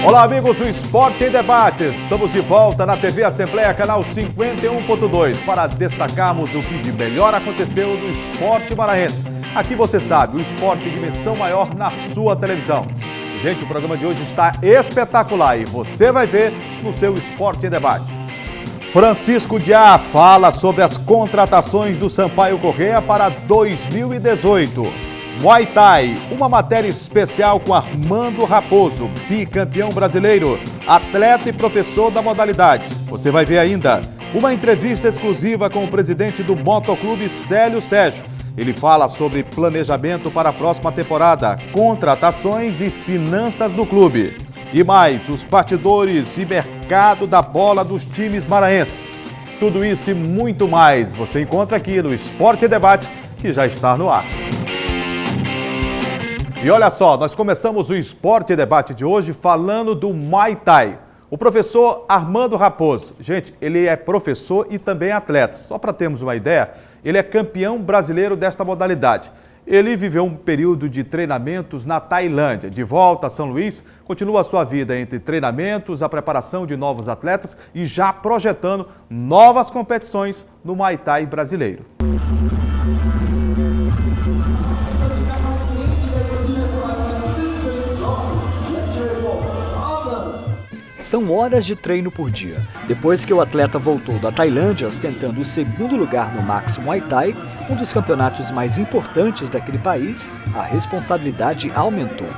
Olá, amigos do Esporte em Debates. Estamos de volta na TV Assembleia, canal 51.2, para destacarmos o que de melhor aconteceu no esporte maranhense. Aqui você sabe, o esporte de dimensão maior na sua televisão. Gente, o programa de hoje está espetacular e você vai ver no seu Esporte em Debate. Francisco Diá fala sobre as contratações do Sampaio Corrêa para 2018. Muay Thai, uma matéria especial com Armando Raposo, bicampeão brasileiro, atleta e professor da modalidade. Você vai ver ainda uma entrevista exclusiva com o presidente do Motoclube, Célio Sérgio. Ele fala sobre planejamento para a próxima temporada, contratações e finanças do clube. E mais, os bastidores e mercado da bola dos times maranhenses. Tudo isso e muito mais você encontra aqui no Esporte e Debate, que já está no ar. E olha só, nós começamos o Esporte e Debate de hoje falando do Muay Thai. O professor Armando Raposo, gente, ele é professor e também atleta. Só para termos uma ideia, ele é campeão brasileiro desta modalidade. Ele viveu um período de treinamentos na Tailândia. De volta a São Luís, continua a sua vida entre treinamentos, a preparação de novos atletas e já projetando novas competições no Muay Thai brasileiro. São horas de treino por dia. Depois que o atleta voltou da Tailândia, ostentando o segundo lugar no Max Muay Thai, um dos campeonatos mais importantes daquele país, a responsabilidade aumentou.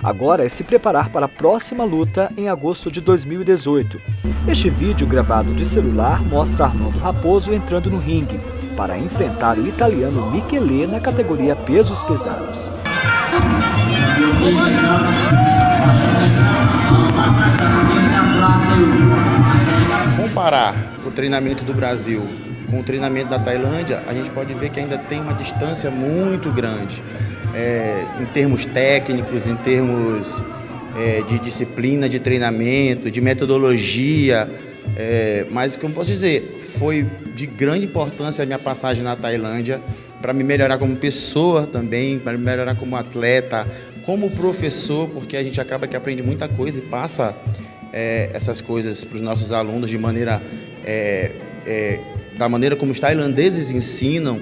Agora é se preparar para a próxima luta em agosto de 2018. Este vídeo gravado de celular mostra Armando Raposo entrando no ringue para enfrentar o italiano Michele na categoria pesos pesados. Comparar o treinamento do Brasil com o treinamento da Tailândia, a gente pode ver que ainda tem uma distância muito grande, em termos técnicos, em termos de disciplina de treinamento, de metodologia, mas o que eu posso dizer, foi de grande importância a minha passagem na Tailândia para me melhorar como pessoa também, para me melhorar como atleta, como professor, porque a gente acaba que aprende muita coisa e passa essas coisas para os nossos alunos de maneira, da maneira como os tailandeses ensinam.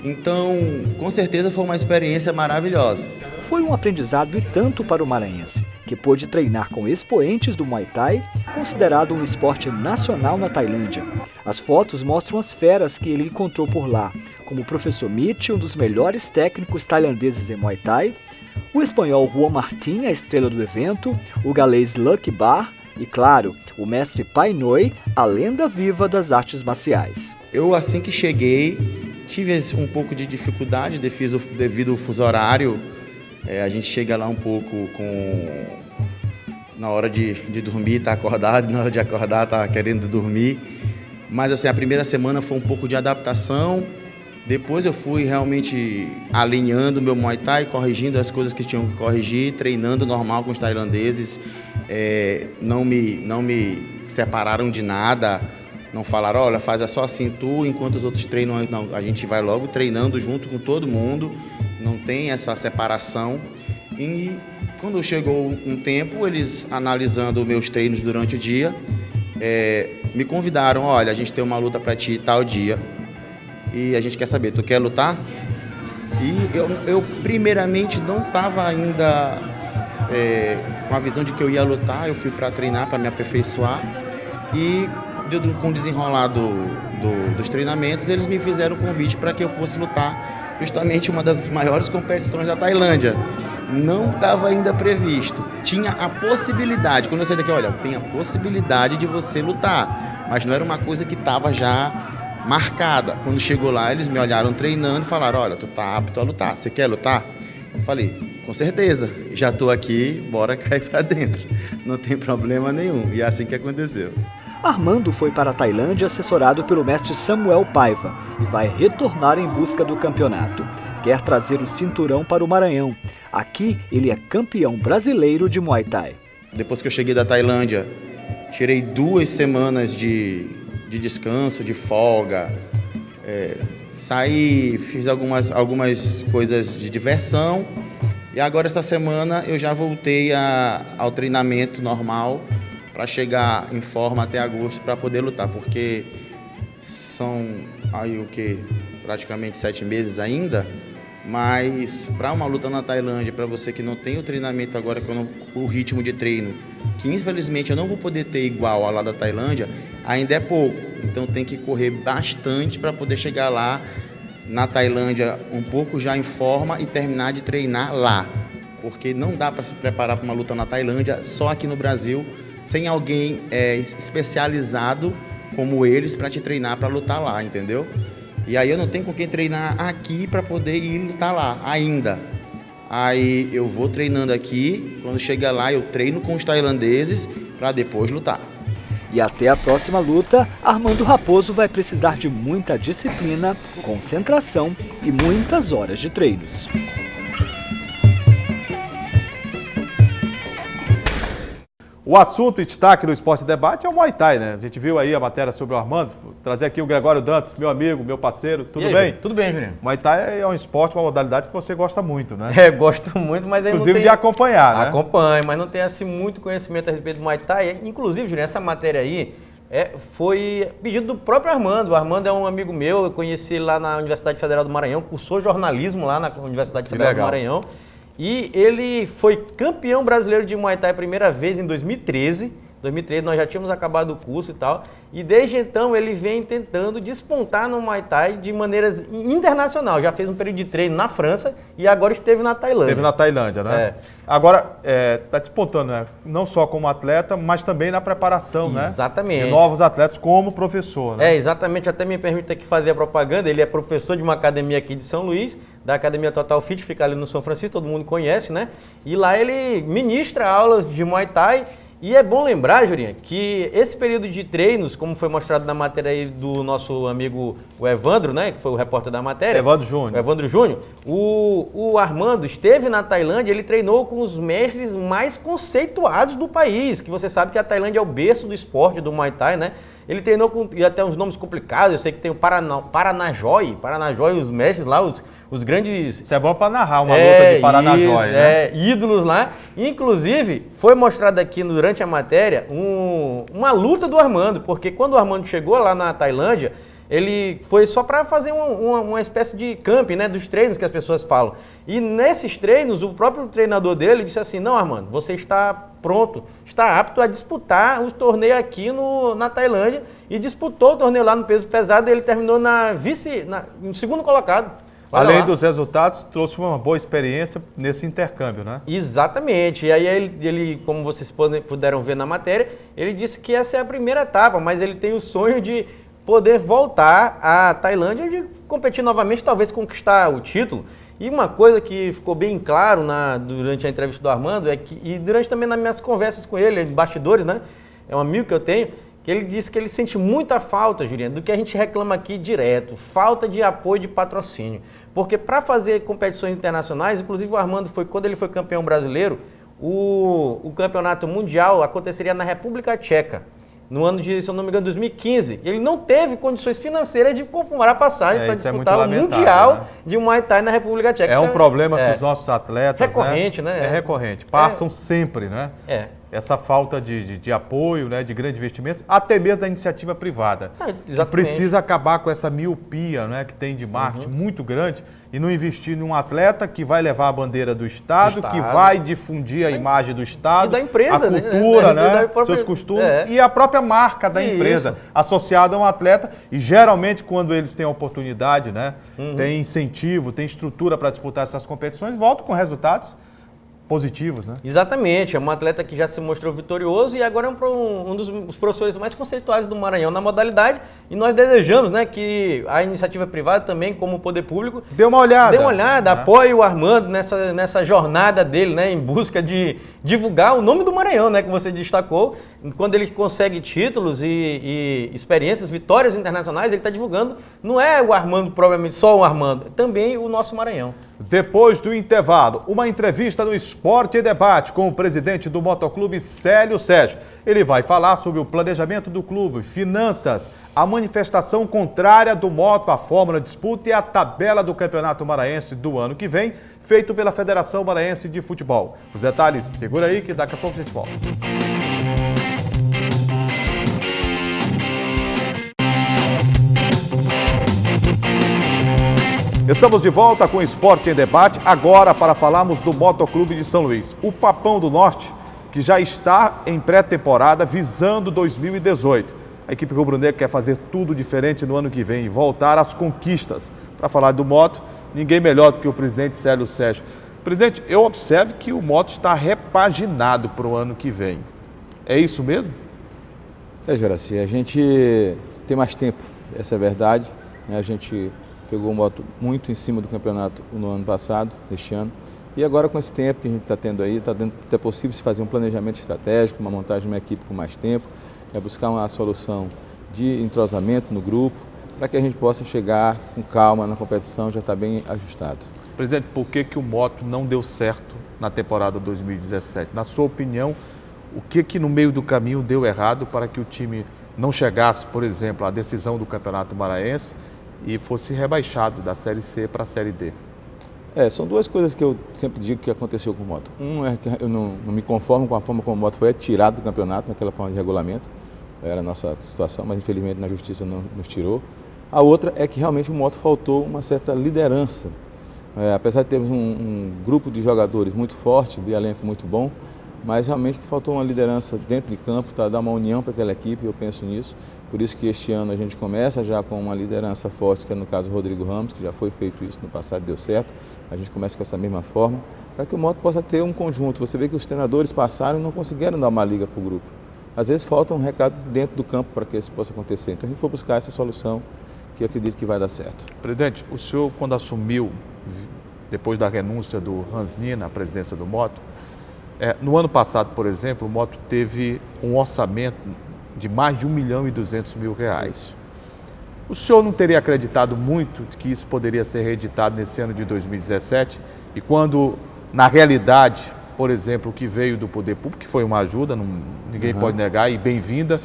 Então, com certeza foi uma experiência maravilhosa. Foi um aprendizado e tanto para o maranhense, que pôde treinar com expoentes do Muay Thai, considerado um esporte nacional na Tailândia. As fotos mostram as feras que ele encontrou por lá, como o professor Mitch, um dos melhores técnicos tailandeses em Muay Thai, o espanhol Juan Martín, a estrela do evento, o galês Lucky Bar e, claro, o mestre Pai Noi, a lenda viva das artes marciais. Eu, assim que cheguei, tive um pouco de dificuldade devido ao fuso horário. A gente chega lá um pouco na hora de dormir, tá acordado, na hora de acordar, tá querendo dormir. Mas assim, a primeira semana foi um pouco de adaptação. Depois eu fui realmente alinhando meu Muay Thai, corrigindo as coisas que tinham que corrigir, treinando normal com os tailandeses. Não me separaram de nada, não falaram, olha, faz só assim tu, enquanto os outros treinam. Não, a gente vai logo treinando junto com todo mundo, não tem essa separação. E quando chegou um tempo, eles analisando meus treinos durante o dia, me convidaram, olha, a gente tem uma luta para ti tal dia. E a gente quer saber, tu quer lutar? E eu primeiramente não estava ainda com a visão de que eu ia lutar. Eu fui para treinar, para me aperfeiçoar. E com o desenrolar dos treinamentos, eles me fizeram o convite para que eu fosse lutar justamente uma das maiores competições da Tailândia. Não estava ainda previsto. Tinha a possibilidade, quando eu saí daqui, olha, tem a possibilidade de você lutar. Mas não era uma coisa que estava já marcada. Quando chegou lá, eles me olharam treinando e falaram, olha, tu tá apto a lutar, você quer lutar? Eu falei, com certeza, já tô aqui, bora cair pra dentro, não tem problema nenhum. E é assim que aconteceu. Armando foi para a Tailândia assessorado pelo mestre Samuel Paiva e vai retornar em busca do campeonato. Quer trazer o cinturão para o Maranhão. Aqui, ele é campeão brasileiro de Muay Thai. Depois que eu cheguei da Tailândia, tirei 2 semanas de descanso, de folga, saí, fiz algumas coisas de diversão E agora, essa semana, eu já voltei ao treinamento normal para chegar em forma até agosto para poder lutar, porque são aí o que? Praticamente 7 meses ainda, mas para uma luta na Tailândia, para você que não tem o treinamento agora, o ritmo de treino, que infelizmente eu não vou poder ter igual ao lá da Tailândia, ainda é pouco. Então tem que correr bastante para poder chegar lá na Tailândia um pouco já em forma e terminar de treinar lá. Porque não dá para se preparar para uma luta na Tailândia só aqui no Brasil, sem alguém especializado como eles para te treinar para lutar lá, entendeu? E aí eu não tenho com quem treinar aqui para poder ir lutar lá ainda. Aí eu vou treinando aqui, quando chega lá eu treino com os tailandeses para depois lutar. E até a próxima luta, Armando Raposo vai precisar de muita disciplina, concentração e muitas horas de treinos. O assunto e destaque do Esporte Debate é o Muay Thai, né? A gente viu aí a matéria sobre o Armando. Vou trazer aqui o Gregório Dantas, meu amigo, meu parceiro. Tudo bem? Tudo bem, Juninho. Muay Thai é um esporte, uma modalidade que você gosta muito, né? Gosto muito, mas aí inclusive não tem... de acompanhar, né? Acompanho, mas não tenho assim muito conhecimento a respeito do Muay Thai. Inclusive, Juninho, essa matéria aí foi pedido do próprio Armando. O Armando é um amigo meu, eu conheci ele lá na Universidade Federal do Maranhão, cursou jornalismo lá na Universidade Federal do Maranhão. E ele foi campeão brasileiro de Muay Thai a primeira vez em 2013. 2013 nós já tínhamos acabado o curso e tal, e desde então ele vem tentando despontar no Muay Thai de maneiras internacional. Já fez um período de treino na França e agora esteve na Tailândia. Esteve na Tailândia, né? Agora, está despontando, né? Não só como atleta, mas também na preparação, né? Exatamente. De novos atletas como professor, né? Exatamente. Até me permite aqui fazer a propaganda. Ele é professor de uma academia aqui de São Luís, da Academia Total Fit, fica ali no São Francisco, todo mundo conhece, né? E lá ele ministra aulas de Muay Thai. E é bom lembrar, Jurinha, que esse período de treinos, como foi mostrado na matéria aí do nosso amigo o Evandro, né, que foi o repórter da matéria. Evandro Júnior. Evandro Júnior. O Armando esteve na Tailândia, ele treinou com os mestres mais conceituados do país, que você sabe que a Tailândia é o berço do esporte do Muay Thai, né? Ele treinou com até uns nomes complicados, eu sei que tem o Paranajói, os mestres lá, os grandes... Isso é bom para narrar uma luta de Paranajói, né? Ídolos lá. Inclusive, foi mostrado aqui durante a matéria uma luta do Armando, porque quando o Armando chegou lá na Tailândia, ele foi só para fazer uma espécie de camping, né, dos treinos que as pessoas falam. E nesses treinos, o próprio treinador dele disse assim, não, Armando, você está pronto, está apto a disputar os torneios aqui na Tailândia, e disputou o torneio lá no peso pesado, e ele terminou no segundo colocado. Além dos resultados, trouxe uma boa experiência nesse intercâmbio, né? Exatamente. E aí ele, como vocês puderam ver na matéria, ele disse que essa é a primeira etapa, mas ele tem o sonho de poder voltar à Tailândia e de competir novamente, talvez conquistar o título. E uma coisa que ficou bem claro durante a entrevista do Armando, e durante também nas minhas conversas com ele, em bastidores, né? É um amigo que eu tenho, que ele disse que ele sente muita falta, Juliana, do que a gente reclama aqui direto, falta de apoio de patrocínio. Porque para fazer competições internacionais, inclusive o Armando quando ele foi campeão brasileiro, o campeonato mundial aconteceria na República Tcheca, no ano de, se eu não me engano, 2015. Ele não teve condições financeiras de comprar passagem para disputar o Mundial de Muay Thai na República Tcheca. É um problema que os nossos atletas... Recorrente, né? É recorrente. Passam sempre, né? Essa falta de apoio, né, de grandes investimentos, até mesmo da iniciativa privada. Precisa acabar com essa miopia, né, que tem de marketing muito grande e não investir num atleta que vai levar a bandeira do Estado, que vai difundir a imagem do Estado, e da empresa, a cultura, né, seus costumes e a própria marca da empresa associada a um atleta. E geralmente quando eles têm a oportunidade, né, tem incentivo, tem estrutura para disputar essas competições, voltam com resultados positivos, né? Exatamente, é um atleta que já se mostrou vitorioso e agora é um dos professores mais conceituados do Maranhão na modalidade, e nós desejamos, né, que a iniciativa privada também, como o poder público, dê uma olhada, apoie o Armando nessa jornada dele, né, em busca de divulgar o nome do Maranhão, né, que você destacou. Quando ele consegue títulos e experiências, vitórias internacionais, ele está divulgando, não é o Armando, provavelmente só o Armando, também o nosso Maranhão. Depois do intervalo, uma entrevista no Esporte e Debate com o presidente do Motoclube, Célio Sérgio. Ele vai falar sobre o planejamento do clube, finanças, a manifestação contrária do moto à Fórmula Disputa e a tabela do Campeonato Maranhense do ano que vem, feito pela Federação Maranhense de Futebol. Os detalhes, segura aí que daqui a pouco a gente volta. Estamos de volta com o Esporte em Debate, agora para falarmos do Motoclube de São Luís. O Papão do Norte, que já está em pré-temporada visando 2018. A equipe rubro-negra quer fazer tudo diferente no ano que vem e voltar às conquistas. Para falar do moto, ninguém melhor do que o presidente Célio Sérgio. Presidente, eu observo que o moto está repaginado para o ano que vem. É isso mesmo? Juraci, a gente tem mais tempo, essa é a verdade. A gente pegou o moto muito em cima do campeonato no ano passado, neste ano. E agora com esse tempo que a gente está tendo aí, está até possível se fazer um planejamento estratégico, uma montagem de uma equipe com mais tempo, buscar uma solução de entrosamento no grupo, para que a gente possa chegar com calma na competição, já está bem ajustado. Presidente, por que o moto não deu certo na temporada 2017? Na sua opinião, o que no meio do caminho deu errado para que o time não chegasse, por exemplo, à decisão do Campeonato Maranhense e fosse rebaixado da Série C para a Série D? São duas coisas que eu sempre digo que aconteceu com o moto. Um é que eu não me conformo com a forma como o moto foi tirado do campeonato, naquela forma de regulamento. Era a nossa situação, mas infelizmente na justiça não nos tirou. A outra é que realmente o moto faltou uma certa liderança. Apesar de termos um grupo de jogadores muito forte, de elenco muito bom, mas realmente faltou uma liderança dentro de campo, para dar uma união para aquela equipe, eu penso nisso. Por isso que este ano a gente começa já com uma liderança forte, que é no caso o Rodrigo Ramos, que já foi feito isso no passado e deu certo. A gente começa com essa mesma forma, para que o moto possa ter um conjunto. Você vê que os treinadores passaram e não conseguiram dar uma liga para o grupo. Às vezes falta um recado dentro do campo para que isso possa acontecer. Então a gente for buscar essa solução, que eu acredito que vai dar certo. Presidente, o senhor quando assumiu, depois da renúncia do Hans Nina à presidência do moto, no ano passado, por exemplo, o moto teve um orçamento de mais de R$1.200.000. O senhor não teria acreditado muito que isso poderia ser reeditado nesse ano de 2017? E quando, na realidade, por exemplo, o que veio do poder público, que foi uma ajuda, ninguém pode negar, e bem-vinda,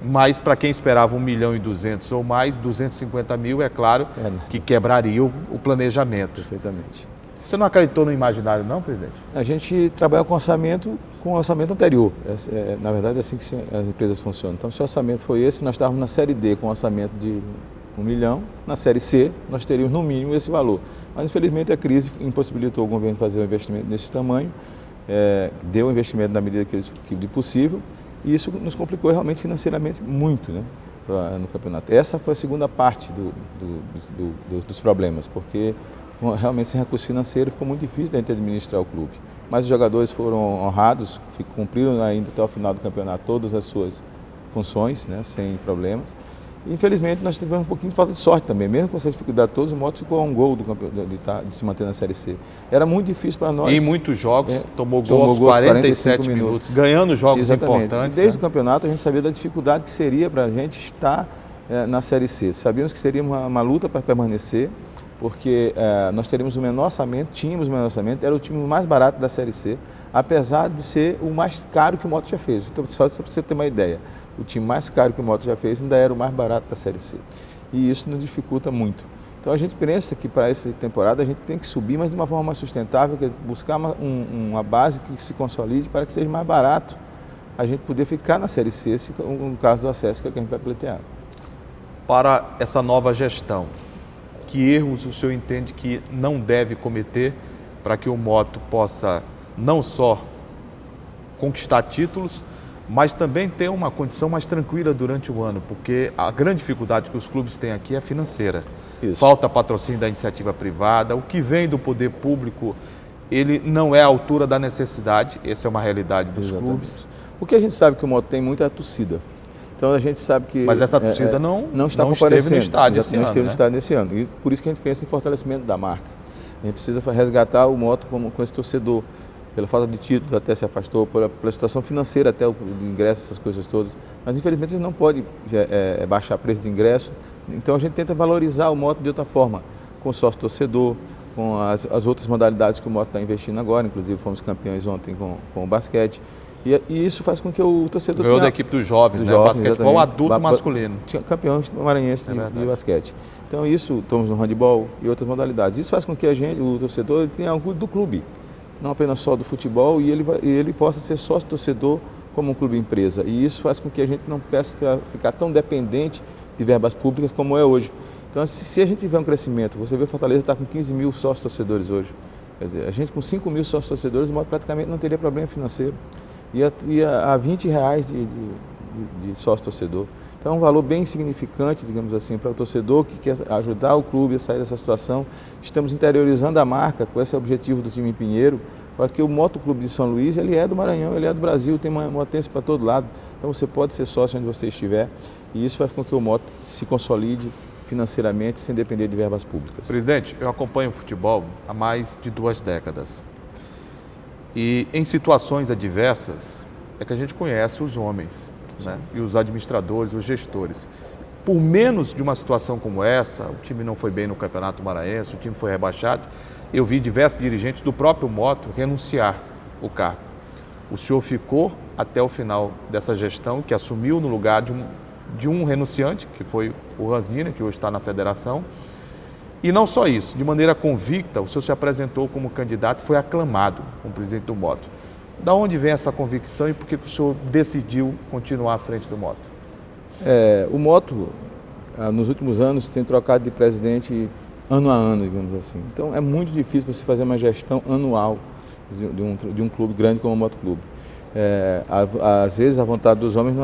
mas para quem esperava 1.200.000 ou mais, 250.000, é claro que quebraria o planejamento. Perfeitamente. Você não acreditou no imaginário, não, presidente? A gente trabalha com o orçamento anterior. Na verdade, é assim que as empresas funcionam. Então, se o orçamento foi esse, nós estávamos na Série D com um orçamento de 1 milhão. Na Série C, nós teríamos no mínimo esse valor. Mas, infelizmente, a crise impossibilitou o governo fazer um investimento desse tamanho. Deu um investimento na medida que de possível. E isso nos complicou realmente financeiramente muito, né, no campeonato. Essa foi a segunda parte dos problemas, porque realmente sem recurso financeiro ficou muito difícil de administrar o clube. Mas os jogadores foram honrados, cumpriram ainda até o final do campeonato todas as suas funções, né, sem problemas. E, infelizmente nós tivemos um pouquinho de falta de sorte também, mesmo com essa dificuldade toda, o moto ficou a um gol de se manter na Série C. Era muito difícil para nós. E em muitos jogos tomou gol aos 47 minutos, ganhando jogos importantes. E desde o campeonato a gente sabia da dificuldade que seria para a gente estar na Série C. Sabíamos que seria uma luta para permanecer, porque nós tínhamos o menor orçamento, era o time mais barato da Série C, apesar de ser o mais caro que o moto já fez. Então, só para você ter uma ideia, o time mais caro que o moto já fez ainda era o mais barato da Série C. E isso nos dificulta muito. Então a gente pensa que para essa temporada a gente tem que subir, mas de uma forma mais sustentável, quer dizer, buscar uma base que se consolide para que seja mais barato a gente poder ficar na Série C, no caso do acesso, que é o que a gente vai pleitear. Para essa nova gestão, que erros o senhor entende que não deve cometer para que o moto possa não só conquistar títulos, mas também ter uma condição mais tranquila durante o ano, porque a grande dificuldade que os clubes têm aqui é financeira. Isso. Falta patrocínio da iniciativa privada, o que vem do poder público, ele não é à altura da necessidade, essa é uma realidade dos clubes. O que a gente sabe que o moto tem muito é a torcida. Então a gente sabe que... Mas essa torcida não esteve no estádio esse ano, não esteve no estádio nesse ano. E por isso que a gente pensa em fortalecimento da marca. A gente precisa resgatar o moto com esse torcedor. Pela falta de títulos até se afastou, pela situação financeira até o de ingresso, essas coisas todas. Mas infelizmente a gente não pode baixar preço de ingresso. Então a gente tenta valorizar o moto de outra forma, com sócio torcedor, com as outras modalidades que o Moto está investindo agora, inclusive fomos campeões ontem com o basquete. E isso faz com que o torcedor Ganhou da equipe dos jovens, né? Basquetebol adulto masculino. Tinha campeões maranhenses de basquete. Então isso, estamos no handebol e outras modalidades. Isso faz com que o torcedor tenha orgulho do clube, não apenas só do futebol, e ele possa ser sócio-torcedor como um clube empresa. E isso faz com que a gente não possa ficar tão dependente de verbas públicas como é hoje. Então, se a gente tiver um crescimento, você vê o Fortaleza está com 15 mil sócios-torcedores hoje. Quer dizer, a gente com 5 mil sócios-torcedores, o Moto praticamente não teria problema financeiro. Ia a R$20 de sócio-torcedor. Então, é um valor bem significante, digamos assim, para o torcedor que quer ajudar o clube a sair dessa situação. Estamos interiorizando a marca com esse objetivo do time em Pinheiro, porque o Motoclube de São Luís, ele é do Maranhão, ele é do Brasil, tem motense para todo lado. Então, você pode ser sócio onde você estiver e isso faz com que o Moto se consolide financeiramente, sem depender de verbas públicas. Presidente, eu acompanho o futebol há mais de 2 décadas. E em situações adversas é que a gente conhece os homens, né? E os administradores, os gestores. Por menos de uma situação como essa, o time não foi bem no Campeonato Maranhense, o time foi rebaixado, eu vi diversos dirigentes do próprio Moto renunciar o cargo. O senhor ficou até o final dessa gestão, que assumiu no lugar de um renunciante, que foi o Hans Niner, que hoje está na federação. E não só isso, de maneira convicta, o senhor se apresentou como candidato e foi aclamado como presidente do Moto. Da onde vem essa convicção e por que o senhor decidiu continuar à frente do Moto? O Moto, nos últimos anos, tem trocado de presidente ano a ano, digamos assim. Então, é muito difícil você fazer uma gestão anual de um clube grande como o Moto Clube. Às vezes, a vontade dos homens,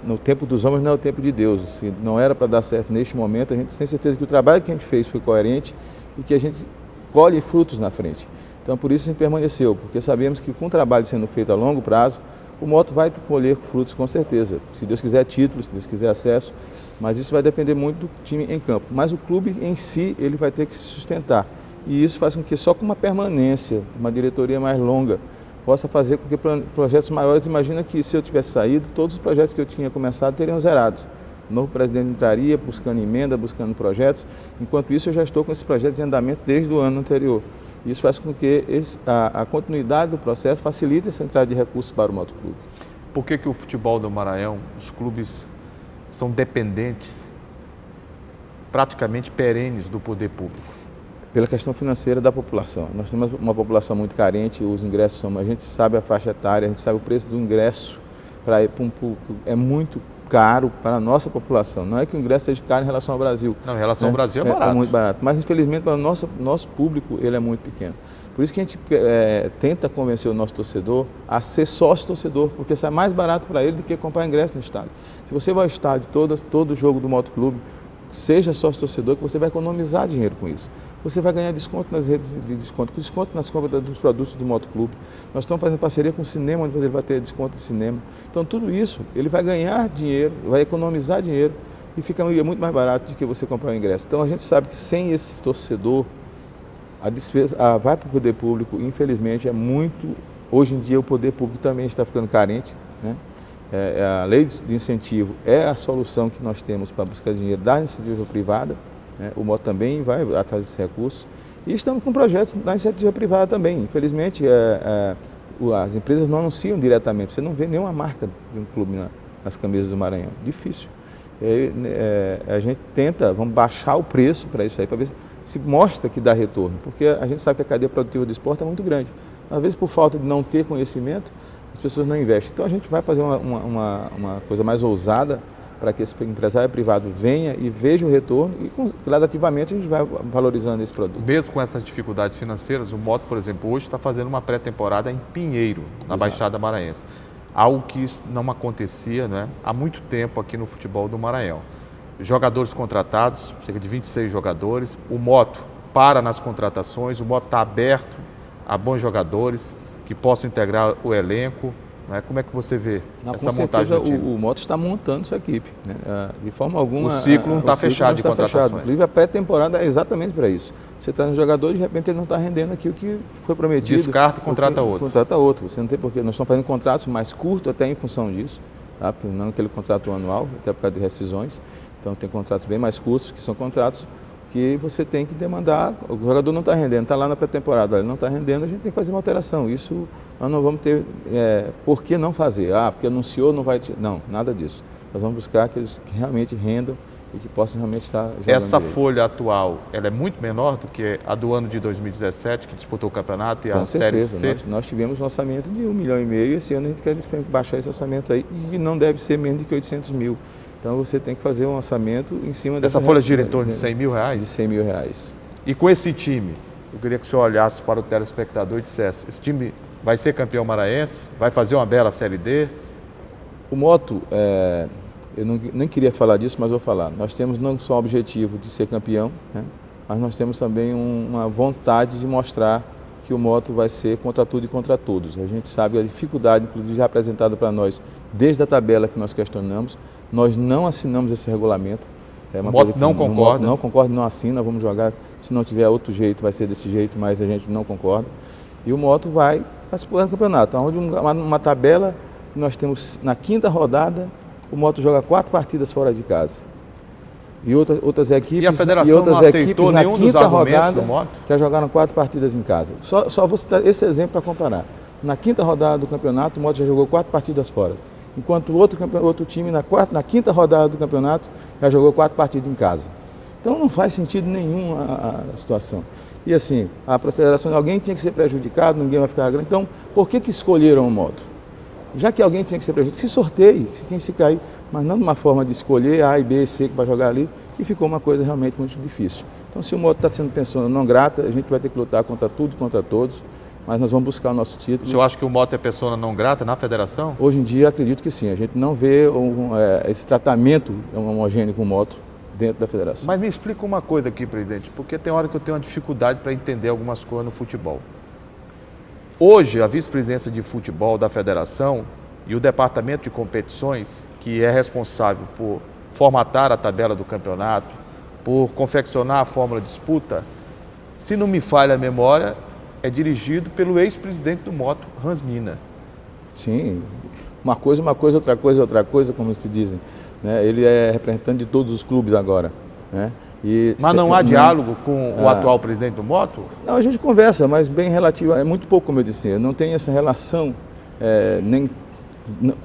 no tempo dos homens não é o tempo de Deus. Se não era para dar certo neste momento, a gente tem certeza que o trabalho que a gente fez foi coerente e que a gente colhe frutos na frente. Então, por isso a gente permaneceu, porque sabemos que com o trabalho sendo feito a longo prazo, o Moto vai colher frutos com certeza. Se Deus quiser título, se Deus quiser acesso, mas isso vai depender muito do time em campo. Mas o clube em si, ele vai ter que se sustentar. E isso faz com que só com uma permanência, uma diretoria mais longa, possa fazer com que projetos maiores, imagina que se eu tivesse saído, todos os projetos que eu tinha começado teriam zerados. O novo presidente entraria buscando emenda, buscando projetos, enquanto isso eu já estou com esse projeto em andamento desde o ano anterior. Isso faz com que a continuidade do processo facilite essa entrada de recursos para o Motoclube. Por que o futebol do Maranhão, os clubes são dependentes, praticamente perenes do poder público? Pela questão financeira da população. Nós temos uma população muito carente, os ingressos a gente sabe a faixa etária, a gente sabe o preço do ingresso para ir para um público, é muito caro para a nossa população. Não é que o ingresso seja caro em relação ao Brasil. Não, em relação ao Brasil é barato. É muito barato, mas infelizmente para o nosso público ele é muito pequeno. Por isso que a gente tenta convencer o nosso torcedor a ser sócio-torcedor, porque sai mais barato para ele do que comprar ingresso no estádio. Se você vai ao estádio todo jogo do Motoclube, seja sócio-torcedor, que você vai economizar dinheiro com isso. Você vai ganhar desconto nas redes de desconto nas compras dos produtos do Motoclube. Nós estamos fazendo parceria com o cinema, onde ele vai ter desconto de cinema. Então, tudo isso, ele vai ganhar dinheiro, vai economizar dinheiro e fica muito mais barato do que você comprar o ingresso. Então, a gente sabe que sem esse torcedor, a despesa vai para o poder público, infelizmente, é muito... Hoje em dia, o poder público também está ficando carente, né? A lei de incentivo é a solução que nós temos para buscar dinheiro da iniciativa privada. O Moto também vai atrás desses recursos. E estamos com projetos da iniciativa privada também. Infelizmente, as empresas não anunciam diretamente. Você não vê nenhuma marca de um clube nas camisas do Maranhão. Difícil. A gente tenta, vamos baixar o preço para isso aí, para ver se mostra que dá retorno. Porque a gente sabe que a cadeia produtiva do esporte é muito grande. Às vezes, por falta de não ter conhecimento, as pessoas não investem. Então, a gente vai fazer uma coisa mais ousada para que esse empresário privado venha e veja o retorno e, gradativamente, a gente vai valorizando esse produto. Mesmo com essas dificuldades financeiras, o Moto, por exemplo, hoje está fazendo uma pré-temporada em Pinheiro, na Baixada Maranhense. Algo que não acontecia, né, há muito tempo aqui no futebol do Maranhão. Jogadores contratados, cerca de 26 jogadores. O Moto para nas contratações, o Moto está aberto a bons jogadores que possam integrar o elenco. Como é que você vê essa montagem do time? O Moto está montando sua equipe, né? De forma alguma... O ciclo não está fechado de contratações. Inclusive, a pré-temporada é exatamente para isso. Você traz um jogador e, de repente, ele não está rendendo aquilo que foi prometido. Descarta e contrata outro. Contrata outro. Você não tem porquê. Nós estamos fazendo contratos mais curtos até em função disso, tá? Não aquele contrato anual, até por causa de rescisões. Então, tem contratos bem mais curtos, que são contratos que você tem que demandar, o jogador não está rendendo, está lá na pré-temporada, ele não está rendendo, a gente tem que fazer uma alteração. Isso nós não vamos ter, por que não fazer? Porque anunciou, não vai... Não, nada disso. Nós vamos buscar aqueles que realmente rendam e que possam realmente estar jogando Essa direito. folha atual, ela é muito menor do que a do ano de 2017, que disputou o campeonato e a Série C? Com certeza, nós tivemos um orçamento de 1,5 milhão e esse ano a gente quer baixar esse orçamento aí e não deve ser menos de que 800 mil. Então você tem que fazer um orçamento em cima dessa... Essa folha gira em torno de 100 mil reais? De 100 mil reais. E com esse time, eu queria que o senhor olhasse para o telespectador e dissesse, esse time vai ser campeão maranhense? Vai fazer uma bela Série D? O Moto, eu nem queria falar disso, mas vou falar. Nós temos não só o objetivo de ser campeão, né, mas nós temos também uma vontade de mostrar que o Moto vai ser contra tudo e contra todos. A gente sabe a dificuldade, inclusive já apresentada para nós, desde a tabela que nós questionamos. Nós não assinamos esse regulamento. O Moto não concorda? Não concorda, não assina, vamos jogar. Se não tiver outro jeito, vai ser desse jeito, mas a gente não concorda. E o Moto vai participar do campeonato, onde uma tabela que nós temos na 5ª rodada, o Moto joga 4 partidas fora de casa. E outras equipes, e a federação não aceitou na nenhum dos 5ª argumentos rodada do Moto? já jogaram 4 partidas em casa. Só vou citar esse exemplo para comparar. Na 5ª rodada do campeonato, o Moto já jogou 4 partidas fora. Enquanto o outro time, na 5ª rodada do campeonato, já jogou 4 partidas em casa. Então não faz sentido nenhum a situação. E assim, a federação, alguém tinha que ser prejudicado, ninguém vai ficar grande. Então, por que escolheram o Moto? Já que alguém tinha que ser prejudicado, se sorteie, quem se cair, mas não de uma forma de escolher A e B e C que vai jogar ali, que ficou uma coisa realmente muito difícil. Então, se o Moto está sendo pessoa não grata, a gente vai ter que lutar contra tudo e contra todos, mas nós vamos buscar o nosso título. O senhor acha que o Moto é pessoa não grata na federação? Hoje em dia, acredito que sim. A gente não vê esse tratamento homogêneo com o Moto dentro da federação. Mas me explica uma coisa aqui, presidente, porque tem hora que eu tenho uma dificuldade para entender algumas coisas no futebol. Hoje, a vice-presidência de futebol da federação e o departamento de competições, que é responsável por formatar a tabela do campeonato, por confeccionar a fórmula de disputa, se não me falha a memória, é dirigido pelo ex-presidente do Moto, Hans Mina. Sim, uma coisa, outra coisa, como se dizem. Né? Ele é representante de todos os clubes agora. Né? Mas não há diálogo com o atual presidente do Moto? Não, a gente conversa, mas bem relativo, é muito pouco, como eu disse. Não tem essa relação,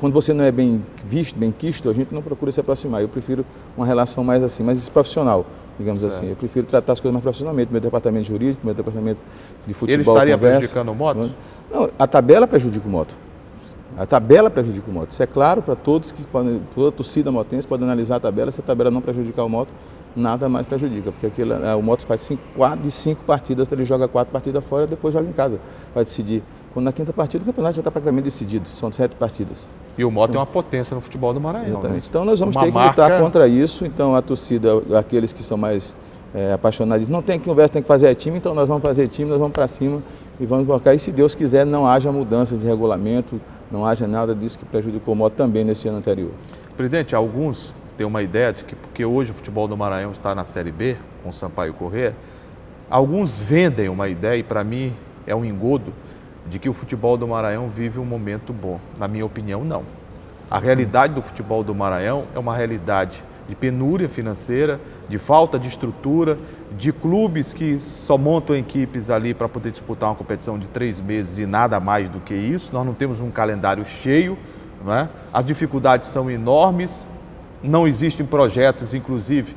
quando você não é bem visto, bem quisto, a gente não procura se aproximar. Eu prefiro uma relação mais assim, mais profissional, digamos assim. Eu prefiro tratar as coisas mais profissionalmente, meu departamento jurídico, meu departamento de futebol. Ele estaria conversa. prejudicando o Moto? Não, a tabela prejudica o Moto. A tabela prejudica o Moto. Isso é claro para todos que podem, toda a torcida motense pode analisar a tabela. Se a tabela não prejudicar o Moto, nada mais prejudica, porque o Moto faz 5 partidas, ele joga 4 partidas fora e depois joga em casa, vai decidir. Quando na 5ª partida o campeonato já está praticamente decidido, são 7 partidas. E o Moto é uma potência no futebol do Maranhão. Exatamente. Né? Então nós vamos ter que lutar contra isso. Então a torcida, aqueles que são mais apaixonados, não tem conversa, tem que fazer time, então nós vamos fazer time, nós vamos para cima e vamos colocar. E se Deus quiser, não haja mudança de regulamento, não haja nada disso que prejudicou o Moto também nesse ano anterior. Presidente, alguns têm uma ideia de que, porque hoje o futebol do Maranhão está na Série B, com o Sampaio Corrêa, alguns vendem uma ideia, e para mim é um engodo, de que o futebol do Maranhão vive um momento bom. Na minha opinião, não. A realidade do futebol do Maranhão é uma realidade de penúria financeira, de falta de estrutura, de clubes que só montam equipes ali para poder disputar uma competição de 3 meses e nada mais do que isso. Nós não temos um calendário cheio, não é? As dificuldades são enormes, não existem projetos, inclusive,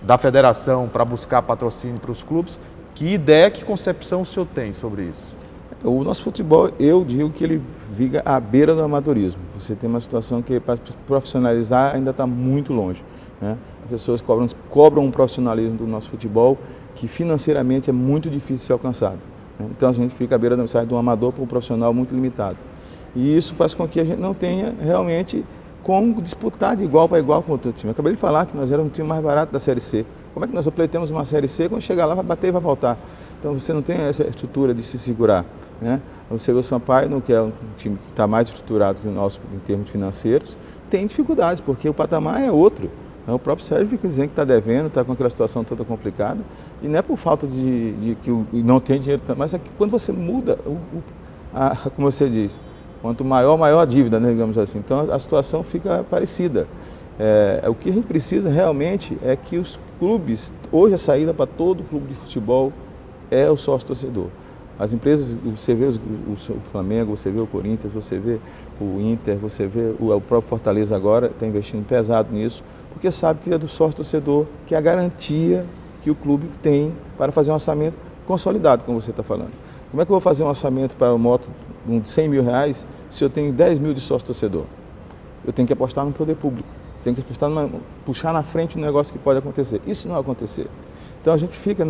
da federação para buscar patrocínio para os clubes. Que ideia, que concepção o senhor tem sobre isso? O nosso futebol, eu digo que ele viga à beira do amadorismo. Você tem uma situação que para profissionalizar ainda está muito longe. Né? As pessoas cobram um profissionalismo do nosso futebol que financeiramente é muito difícil de ser alcançado. Né? Então a gente fica à beira do amador para um profissional muito limitado. E isso faz com que a gente não tenha realmente como disputar de igual para igual com outro time. Eu acabei de falar que nós éramos o time mais barato da Série C. Como é que nós pleitemos uma Série C, quando chegar lá vai bater e vai voltar? Então você não tem essa estrutura de se segurar. Né? Você vê o Sampaio, que é um time que está mais estruturado que o nosso em termos financeiros, tem dificuldades, porque o patamar é outro. O próprio Sérgio fica dizendo que está devendo, está com aquela situação toda complicada, e não é por falta de que não tem dinheiro, mas é que quando você muda, como você diz, quanto maior a dívida, né, digamos assim, então a situação fica parecida. O que a gente precisa realmente é que os clubes, hoje a saída para todo clube de futebol é o sócio-torcedor. As empresas, você vê o Flamengo, você vê o Corinthians, você vê o Inter, você vê o próprio Fortaleza agora, está investindo pesado nisso, porque sabe que é do sócio-torcedor, que é a garantia que o clube tem para fazer um orçamento consolidado, como você está falando. Como é que eu vou fazer um orçamento para uma moto de 100 mil reais se eu tenho 10 mil de sócio-torcedor? Eu tenho que apostar no poder público, tenho que apostar puxar na frente um negócio que pode acontecer. Isso não vai acontecer. Então a gente fica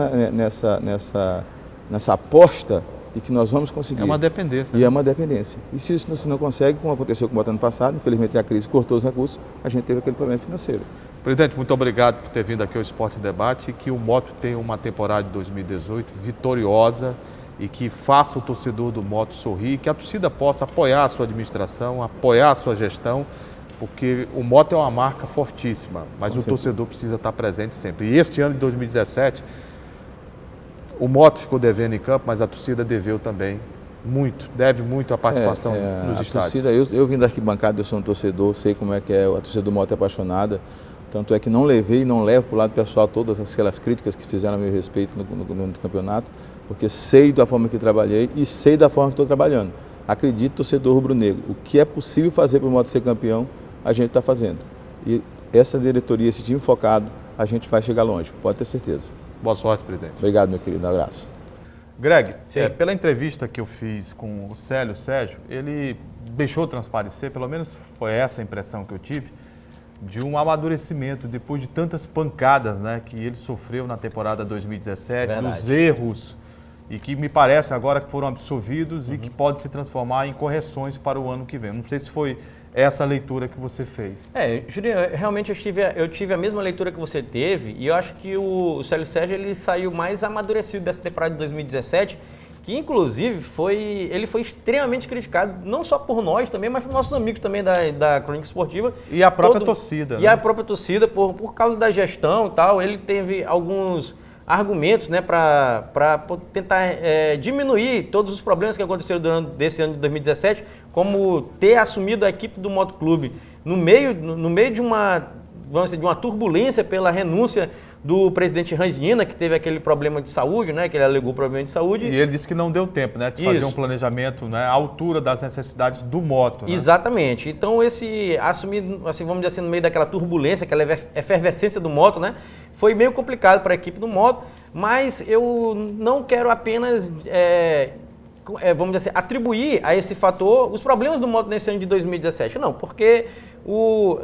nessa aposta de que nós vamos conseguir. É uma dependência. E é uma dependência. E se isso você não consegue, como aconteceu com o ano passado, infelizmente a crise cortou os recursos, a gente teve aquele problema financeiro. Presidente, muito obrigado por ter vindo aqui ao Esporte em Debate e que o Moto tenha uma temporada de 2018 vitoriosa e que faça o torcedor do Moto sorrir, que a torcida possa apoiar a sua administração, apoiar a sua gestão, porque o Moto é uma marca fortíssima, mas o torcedor precisa estar presente sempre. E este ano de 2017, o Moto ficou devendo em campo, mas a torcida deveu também muito, deve muito a participação nos estádios. Torcida, eu vim da arquibancada, eu sou um torcedor, sei como é que é, a torcida do Moto é apaixonada, tanto é que não levei e não levo para o lado pessoal todas aquelas críticas que fizeram a meu respeito no campeonato, porque sei da forma que trabalhei e sei da forma que estou trabalhando. Acredito, torcedor rubro-negro, o que é possível fazer para o Moto ser campeão, a gente está fazendo. E essa diretoria, esse time focado, a gente vai chegar longe, pode ter certeza. Boa sorte, presidente. Obrigado, meu querido, um abraço. Greg, pela entrevista que eu fiz com o Sérgio, ele deixou transparecer, pelo menos foi essa a impressão que eu tive, de um amadurecimento depois de tantas pancadas, né, que ele sofreu na temporada 2017, Verdade. dos erros, e que me parece agora que foram absorvidos e que pode se transformar em correções para o ano que vem. Não sei se foi essa leitura que você fez. Juliano, realmente eu tive a mesma leitura que você teve e eu acho que o Sérgio ele saiu mais amadurecido dessa temporada de 2017, que inclusive ele foi extremamente criticado, não só por nós também, mas por nossos amigos também da Crônica Esportiva. E a própria torcida. E a própria torcida, por causa da gestão e tal, ele teve alguns argumentos, né, para tentar diminuir todos os problemas que aconteceram durante esse ano de 2017, como ter assumido a equipe do Motoclube no meio de uma, vamos dizer, de uma turbulência pela renúncia do presidente Hans Nina, que teve aquele problema de saúde, né, que ele alegou problema de saúde. E ele disse que não deu tempo, né, de fazer um planejamento, né, à altura das necessidades do Moto. Né? Exatamente. Então assumir, assim, vamos dizer assim, no meio daquela turbulência, aquela efervescência do Moto, né, foi meio complicado para a equipe do Moto, mas eu não quero apenas, vamos dizer assim, atribuir a esse fator os problemas do Moto nesse ano de 2017. Não, porque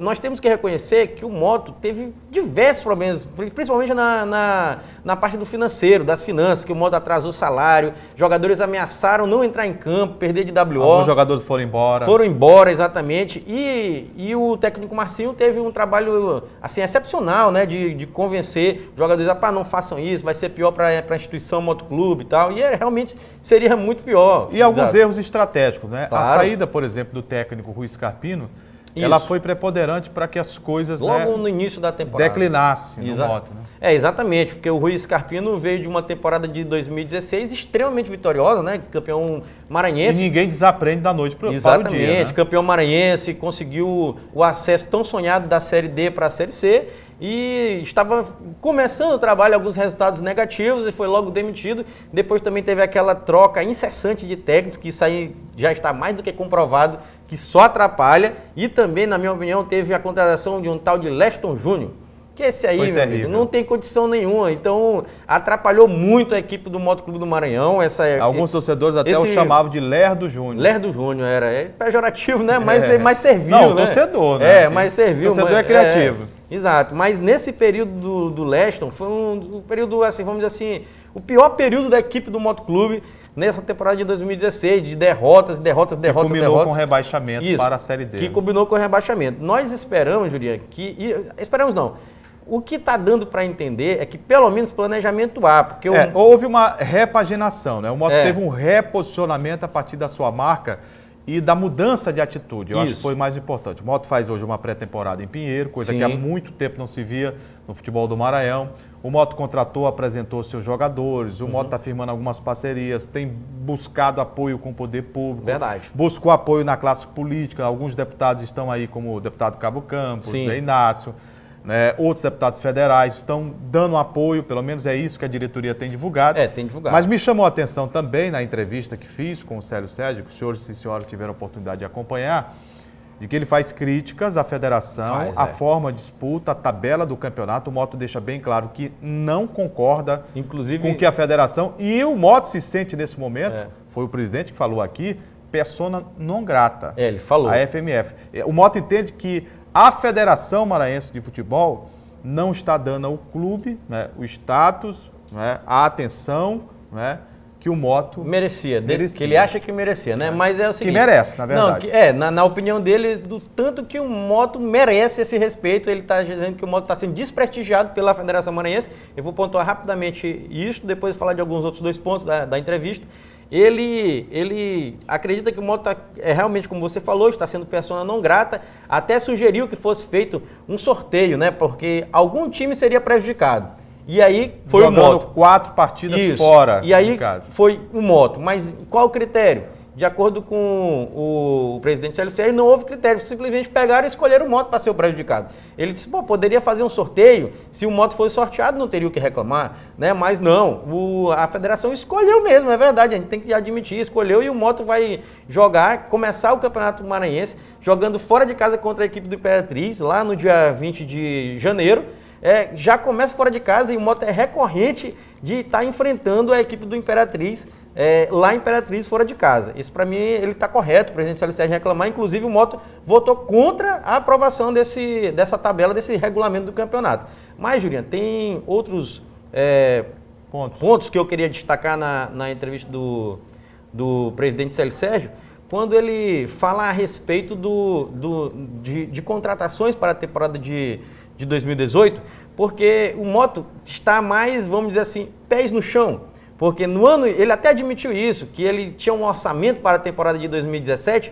nós temos que reconhecer que o Moto teve diversos problemas, principalmente na parte do financeiro, das finanças, que o Moto atrasou o salário, jogadores ameaçaram não entrar em campo, perder de WO. Alguns jogadores foram embora. Foram embora, exatamente. E o técnico Marcinho teve um trabalho assim, excepcional, né, de convencer jogadores a não façam isso, vai ser pior para a instituição Motoclube e tal. E realmente seria muito pior. E alguns erros estratégicos, né? Claro. A saída, por exemplo, do técnico Rui Scarpino, ela foi preponderante para que as coisas logo no início da temporada declinassem no Moto. Né? Exatamente, porque o Rui Scarpino veio de uma temporada de 2016 extremamente vitoriosa, né? Campeão maranhense. E ninguém desaprende da noite para o dia. Exatamente, né? Campeão maranhense, conseguiu o acesso tão sonhado da Série D para a Série C e estava começando o trabalho, alguns resultados negativos e foi logo demitido. Depois também teve aquela troca incessante de técnicos, que isso aí já está mais do que comprovado, que só atrapalha. E também, na minha opinião, teve a contratação de um tal de Leston Júnior, que esse aí, meu amigo, não tem condição nenhuma. Então, atrapalhou muito a equipe do Motoclube do Maranhão. Alguns torcedores até o chamavam de Lerdo Júnior. Lerdo Júnior era. É pejorativo, né? Mas serviu, não, né? Torcedor, né? Mas serviu. O torcedor é criativo. Exato. Mas nesse período do Leston, foi um período, assim, vamos dizer assim, o pior período da equipe do Motoclube nessa temporada de 2016, de derrotas. Que combinou com rebaixamento para a Série D. Que combinou com rebaixamento. Nós esperamos, Juliano, esperamos não. O que está dando para entender é que pelo menos planejamento há. Porque houve uma repaginação, né? O Moto teve um reposicionamento a partir da sua marca e da mudança de atitude. Eu acho que foi mais importante. O Moto faz hoje uma pré-temporada em Pinheiro, coisa que há muito tempo não se via no futebol do Maranhão. O Moto contratou, apresentou seus jogadores, o Moto está firmando algumas parcerias, tem buscado apoio com o poder público. Verdade. Buscou apoio na classe política, alguns deputados estão aí, como o deputado Cabo Campos, Zé Inácio, né? Outros deputados federais estão dando apoio, pelo menos é isso que a diretoria tem divulgado. Tem divulgado. Mas me chamou a atenção também na entrevista que fiz com o Célio Sérgio, que os senhores e senhoras tiveram a oportunidade de acompanhar, de que ele faz críticas à federação, à forma de disputa, à tabela do campeonato. O Moto deixa bem claro que não concorda com que a federação, e o Moto se sente nesse momento, foi o presidente que falou aqui, persona non grata. Ele falou. A FMF. O Moto entende que a Federação Maranhense de Futebol não está dando ao clube, né, o status, né, a atenção, né, que o Moto merecia, que ele acha que merecia, né? Mas é o seguinte... Que merece, na verdade. Não, na opinião dele, do tanto que o Moto merece esse respeito, ele está dizendo que o Moto está sendo desprestigiado pela Federação Maranhense. Eu vou pontuar rapidamente isso, depois falar de alguns outros 2 pontos da entrevista. Ele acredita que o Moto realmente, como você falou, está sendo persona não grata, até sugeriu que fosse feito um sorteio, né? Porque algum time seria prejudicado. E aí foi jogando o Moto. 4 partidas fora. E aí foi o Moto. Mas qual o critério? De acordo com o presidente Célio Sérgio, não houve critério. Simplesmente pegaram e escolheram o Moto para ser o prejudicado. Ele disse, poderia fazer um sorteio. Se o Moto fosse sorteado, não teria o que reclamar. Né? Mas não, a federação escolheu mesmo, é verdade. A gente tem que admitir, escolheu. E o Moto vai começar o Campeonato Maranhense, jogando fora de casa contra a equipe do Imperatriz, lá no dia 20 de janeiro. Já começa fora de casa e o Moto é recorrente de estar enfrentando a equipe do Imperatriz, lá em Imperatriz, fora de casa. Isso, para mim, ele está correto, o presidente Célio Sérgio reclamar. Inclusive, o Moto votou contra a aprovação dessa tabela, desse regulamento do campeonato. Mas, Juliano, tem outros pontos que eu queria destacar na entrevista do presidente Célio Sérgio, quando ele fala a respeito de contratações para a temporada de 2018, porque o Moto está mais, vamos dizer assim, pés no chão. Porque no ano, ele até admitiu isso, que ele tinha um orçamento para a temporada de 2017,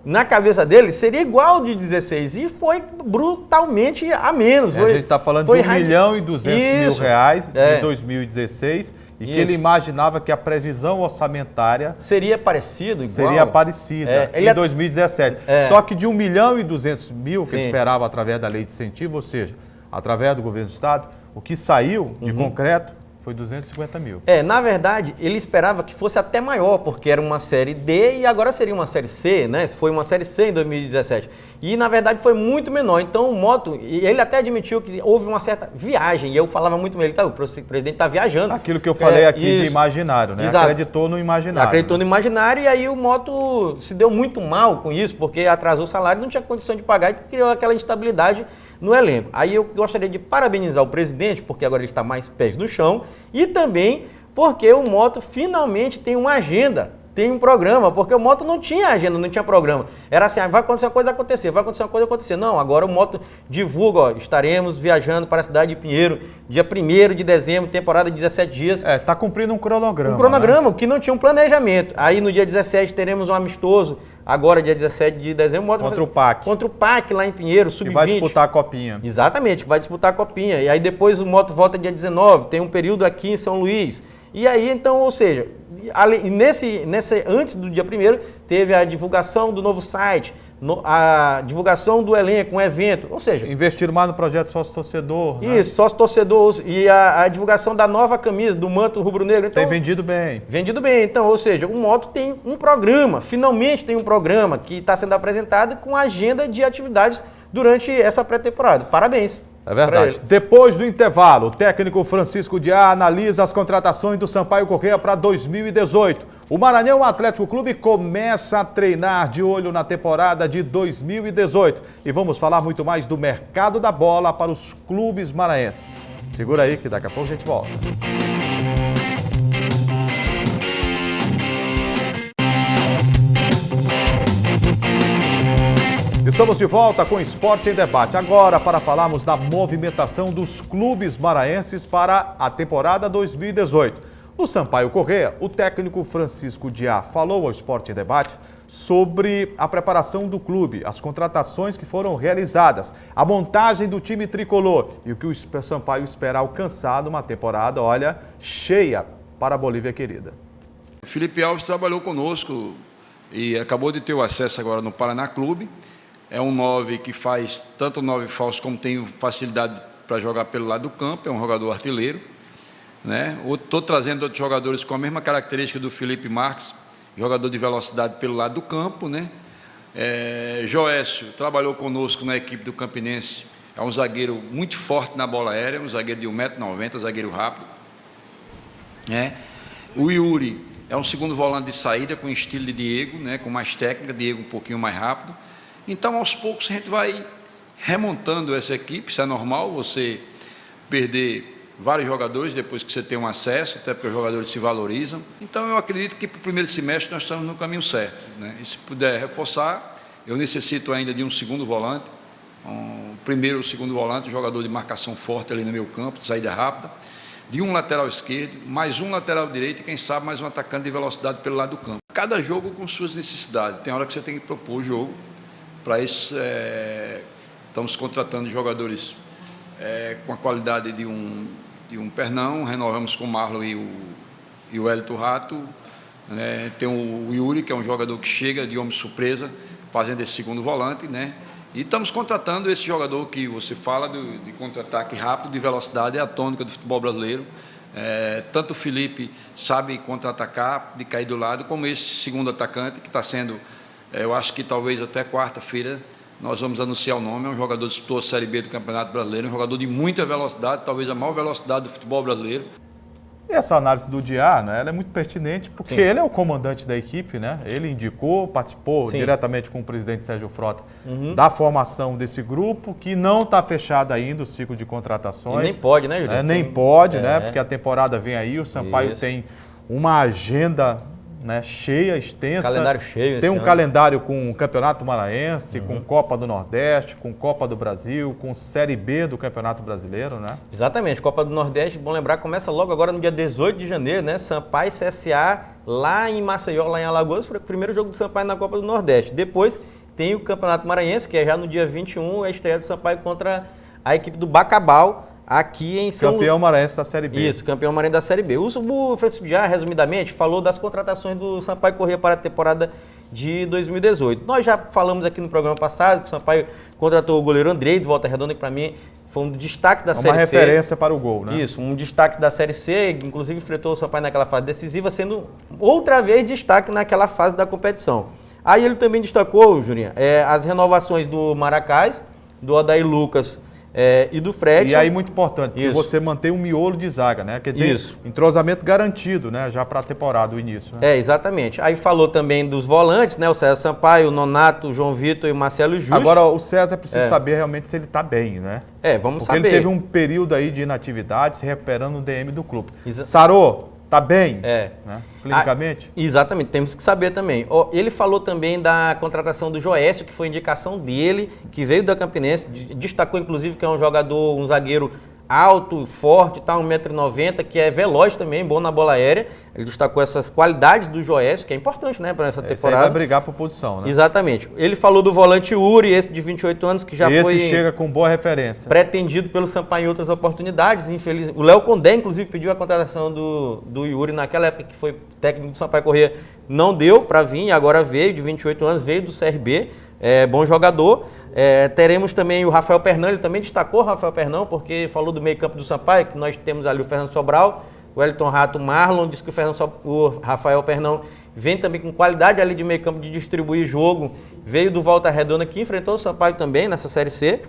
na cabeça dele seria igual ao de 2016, e foi brutalmente a menos. A gente está falando de R$1.200.000 de 2016, e que ele imaginava que a previsão orçamentária seria parecida em 2017. Só que de R$1.200.000 que ele esperava através da lei de incentivo, ou seja, através do governo do estado, o que saiu de concreto foi 250 mil. Na verdade, ele esperava que fosse até maior, porque era uma série D e agora seria uma série C, né? Foi uma série C em 2017. E, na verdade, foi muito menor. Então, o Moto, ele até admitiu que houve uma certa viagem, e eu falava muito com ele, o presidente está viajando. Aquilo que eu falei aqui de imaginário, né? Exato. Acreditou no imaginário. Acreditou no imaginário, e aí o Moto se deu muito mal com isso, porque atrasou o salário, não tinha condição de pagar e criou aquela instabilidade no elenco. Aí eu gostaria de parabenizar o presidente, porque agora ele está mais pés no chão, e também porque o Moto finalmente tem uma agenda, tem um programa, porque o Moto não tinha agenda, não tinha programa. Era assim, vai acontecer uma coisa, acontecer, vai acontecer uma coisa, acontecer. Não, agora o Moto divulga, estaremos viajando para a cidade de Pinheiro, dia 1º de dezembro, temporada de 17 dias. Está cumprindo um cronograma. Um cronograma, que não tinha um planejamento. Aí no dia 17 teremos um amistoso, agora dia 17 de dezembro. Contra o PAC. Contra o PAC lá em Pinheiro, sub-20. Que vai disputar a Copinha. Exatamente, que vai disputar a Copinha. E aí depois o Moto volta dia 19, tem um período aqui em São Luís. E aí, então, ou seja, antes do dia 1º, teve a divulgação do novo site, a divulgação do elenco, um evento, ou seja... Investiram mais no projeto sócio-torcedor, né? Isso, sócio-torcedor, e a divulgação da nova camisa, do manto rubro-negro. Então, tem vendido bem. Vendido bem, então, ou seja, o Moto tem um programa, finalmente tem um programa que está sendo apresentado com agenda de atividades durante essa pré-temporada. Parabéns. É verdade. Depois do intervalo, o técnico Francisco Diá analisa as contratações do Sampaio Corrêa para 2018. O Maranhão Atlético Clube começa a treinar de olho na temporada de 2018. E vamos falar muito mais do mercado da bola para os clubes maranhenses. Segura aí que daqui a pouco a gente volta. Estamos de volta com Esporte em Debate, agora para falarmos da movimentação dos clubes maranhenses para a temporada 2018. No Sampaio Corrêa, o técnico Francisco Diá falou ao Sport em Debate sobre a preparação do clube, as contratações que foram realizadas, a montagem do time tricolor e o que o Sampaio espera alcançar numa temporada, olha, cheia para a Bolívia querida. O Felipe Alves trabalhou conosco e acabou de ter o acesso agora no Paraná Clube. É um 9 que faz tanto 9 falso como tem facilidade para jogar pelo lado do campo, é um jogador artilheiro, né? Estou trazendo outros jogadores com a mesma característica do Felipe Marques, jogador de velocidade pelo lado do campo, né? Joécio trabalhou conosco na equipe do Campinense, é um zagueiro muito forte na bola aérea, um zagueiro de 1,90 m, zagueiro rápido. O Yuri é um segundo volante de saída com estilo de Diego, né? Com mais técnica, Diego um pouquinho mais rápido. Então, aos poucos, a gente vai remontando essa equipe. Isso é normal, você perder vários jogadores depois que você tem um acesso, até porque os jogadores se valorizam. Então, eu acredito que para o primeiro semestre nós estamos no caminho certo, né? E se puder reforçar, eu necessito ainda de um segundo volante, primeiro ou segundo volante, um jogador de marcação forte ali no meio campo, de saída rápida, de um lateral esquerdo, mais um lateral direito e, quem sabe, mais um atacante de velocidade pelo lado do campo. Cada jogo com suas necessidades. Tem hora que você tem que propor o jogo. Para isso, estamos contratando jogadores com a qualidade de um Pernão, renovamos com o Marlon e o Hélito Rato. Tem o Yuri, que é um jogador que chega de homem surpresa, fazendo esse segundo volante, né? E estamos contratando esse jogador que você fala de contra-ataque rápido, de velocidade, é a tônica do futebol brasileiro. Tanto o Felipe sabe contra-atacar, de cair do lado, como esse segundo atacante, que está sendo, eu acho que talvez até quarta-feira nós vamos anunciar o nome. É um jogador que disputou a Série B do Campeonato Brasileiro, um jogador de muita velocidade, talvez a maior velocidade do futebol brasileiro. E essa análise do Diá, né, ela é muito pertinente porque ele é o comandante da equipe, né? Ele indicou, participou diretamente com o presidente Sérgio Frota da formação desse grupo, que não está fechado ainda o ciclo de contratações. E nem pode, né, Juliano? Nem pode, né? Porque a temporada vem aí, o Sampaio tem uma agenda, né, cheia, extensa. Calendário cheio. Tem um calendário com o Campeonato Maranhense, com Copa do Nordeste, com Copa do Brasil, com Série B do Campeonato Brasileiro, né? Exatamente. Copa do Nordeste, bom lembrar, começa logo agora no dia 18 de janeiro, né? Sampaio e CSA lá em Maceió, lá em Alagoas, para o primeiro jogo do Sampaio na Copa do Nordeste. Depois tem o Campeonato Maranhense, que é já no dia 21, a estreia do Sampaio contra a equipe do Bacabal, aqui em São Luís. Campeão maranhense da Série B. Isso, campeão maranhense da Série B. O Francisco Diá, resumidamente, falou das contratações do Sampaio Corrêa para a temporada de 2018. Nós já falamos aqui no programa passado que o Sampaio contratou o goleiro Andrei, de Volta Redonda, que para mim foi um dos destaques da Série C. Uma referência para o gol, né? Isso, um destaque da Série C, inclusive enfrentou o Sampaio naquela fase decisiva, sendo outra vez destaque naquela fase da competição. Aí ele também destacou, Jurinha, as renovações do Maracás, do Odair Lucas e do Fred. E aí, muito importante, que você mantém um miolo de zaga, né? Quer dizer, entrosamento garantido, né? Já para a temporada, o início. Né? Exatamente. Aí falou também dos volantes, né? O César Sampaio, o Nonato, o João Vitor e o Marcelo Justo. Agora, o César precisa saber realmente se ele está bem, né? Vamos saber. Porque ele teve um período aí de inatividade, se recuperando no DM do clube. Sarô, tá bem? Né? Clinicamente? Exatamente, temos que saber também. Ele falou também da contratação do Joécio, que foi indicação dele, que veio da Campinense, destacou inclusive que é um jogador, um zagueiro alto, forte, 1,90 m, que é veloz também, bom na bola aérea. Ele destacou essas qualidades do Joécio, que é importante, né, para essa temporada. Vai brigar por posição, né? Exatamente. Ele falou do volante Uri, esse de 28 anos, que já foi... Esse chega com boa referência. Pretendido pelo Sampaio em outras oportunidades, infelizmente. O Léo Condé, inclusive, pediu a contratação do Yuri naquela época que foi técnico do Sampaio Corrêa. Não deu para vir, agora veio, de 28 anos, veio do CRB, bom jogador. Teremos também o Rafael Pernão, ele também destacou o Rafael Pernão, porque falou do meio campo do Sampaio, que nós temos ali o Fernando Sobral, o Wellington Rato, o Marlon, disse que o Rafael Pernão vem também com qualidade ali de meio campo, de distribuir jogo, veio do Volta Redonda, que enfrentou o Sampaio também nessa Série C.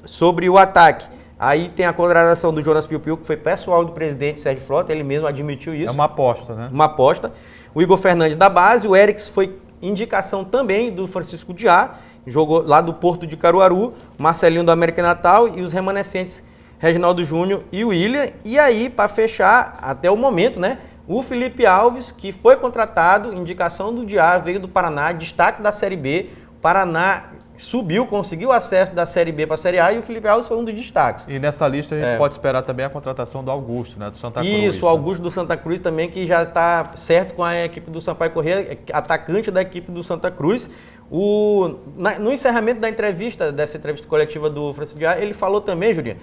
Sobre o ataque, aí tem a contratação do Jonas Piu-Piu, que foi pessoal do presidente Sérgio Frota, ele mesmo admitiu isso. É uma aposta, né? Uma aposta. O Igor Fernandes da base, o Eriks foi indicação também do Francisco Diá, jogou lá do Porto de Caruaru, Marcelinho do América Natal e os remanescentes Reginaldo Júnior e o William. E aí, para fechar, até o momento, né, o Felipe Alves, que foi contratado, indicação do Diá, veio do Paraná, destaque da Série B. Paraná subiu, conseguiu acesso da Série B para a Série A e o Felipe Alves foi um dos destaques. E nessa lista a gente pode esperar também a contratação do Augusto, né, do Santa Cruz. Isso, o Augusto do Santa Cruz também, que já está certo com a equipe do Sampaio Corrêa, atacante da equipe do Santa Cruz. No encerramento dessa entrevista coletiva do Francisco Diá, ele falou também, Julinho,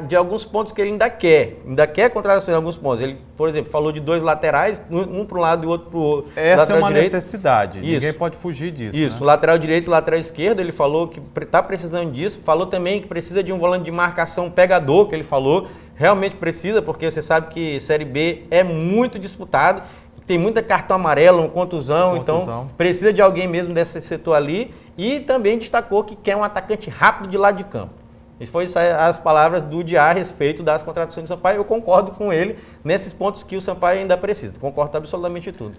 de alguns pontos que ele ainda quer contratação em alguns pontos. Ele, por exemplo, falou de 2 laterais, um para um lado e o outro para o outro. Essa é uma necessidade, ninguém pode fugir disso. Isso, né? Lateral direito e lateral esquerdo, ele falou que está precisando disso. Falou também que precisa de um volante de marcação pegador, que ele falou. Realmente precisa, porque você sabe que Série B é muito disputado. Tem muita cartão amarelo, contusão, então precisa de alguém mesmo desse setor ali. E também destacou que quer um atacante rápido de lado de campo. Essas foram as palavras do Diá a respeito das contratações do Sampaio. Eu concordo com ele nesses pontos que o Sampaio ainda precisa. Concordo absolutamente tudo.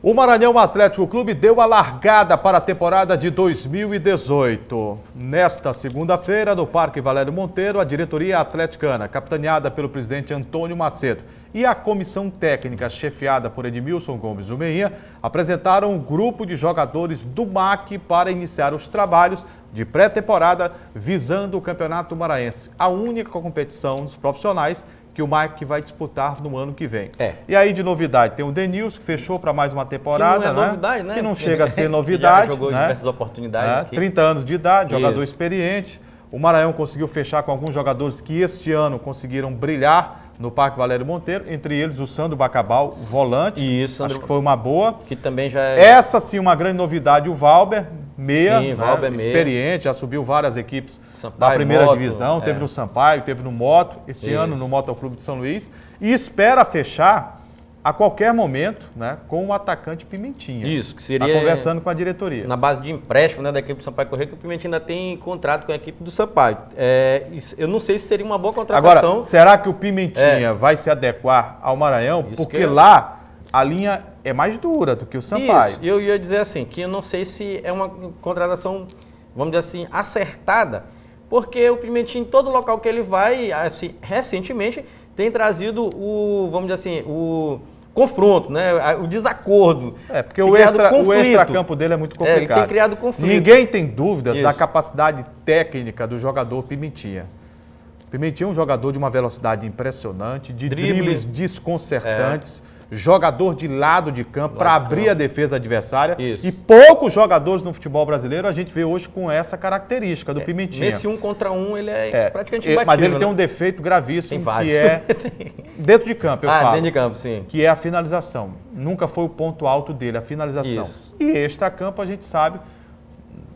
O Maranhão Atlético Clube deu a largada para a temporada de 2018. Nesta segunda-feira, no Parque Valério Monteiro, a diretoria atleticana, capitaneada pelo presidente Antônio Macedo, e a comissão técnica, chefiada por Edmilson Gomes do Meinha, apresentaram um grupo de jogadores do MAC para iniciar os trabalhos de pré-temporada visando o Campeonato Maranhense, a única competição dos profissionais que o MAC vai disputar no ano que vem. E aí, de novidade, tem o Denilson, que fechou para mais uma temporada. Que não é novidade, né? Que não chega a ser novidade. Já jogou diversas oportunidades aqui. 30 anos de idade, jogador experiente. O Maranhão conseguiu fechar com alguns jogadores que este ano conseguiram brilhar no Parque Valério Monteiro, entre eles o Sandro Bacabal, volante. Isso, acho que foi uma boa. Que também já é... Essa sim, uma grande novidade, o Valber, meia, sim, Valber, meia. Experiente, já subiu várias equipes Sampaio, da primeira Moto, divisão, teve no Sampaio, teve no Moto, este ano no Moto Clube de São Luís, e espera fechar a qualquer momento, né, com o atacante Pimentinha. Isso, que seria... Está conversando com a diretoria. Na base de empréstimo, né, da equipe do Sampaio Corrêa, que o Pimentinha ainda tem contrato com a equipe do Sampaio. Eu não sei se seria uma boa contratação. Agora, será que o Pimentinha vai se adequar ao Maranhão? Isso, porque lá a linha é mais dura do que o Sampaio. Isso, eu ia dizer assim, que eu não sei se é uma contratação, vamos dizer assim, acertada, porque o Pimentinha, em todo local que ele vai, assim, recentemente, tem trazido vamos dizer assim, o confronto, né? O desacordo. Porque o extracampo dele é muito complicado. Ele tem criado conflito. Ninguém tem dúvidas da capacidade técnica do jogador Pimentinha. Pimentinha é um jogador de uma velocidade impressionante, de dribles desconcertantes, jogador de lado de campo para abrir a defesa adversária. Isso. E poucos jogadores no futebol brasileiro a gente vê hoje com essa característica do Pimentinha. Nesse 1 contra 1 ele é praticamente imbatível. Mas ele tem um defeito gravíssimo, que é dentro de campo, eu falo. Dentro de campo, sim. Que é a finalização. Nunca foi o ponto alto dele, a finalização. Isso. E extra-campo a gente sabe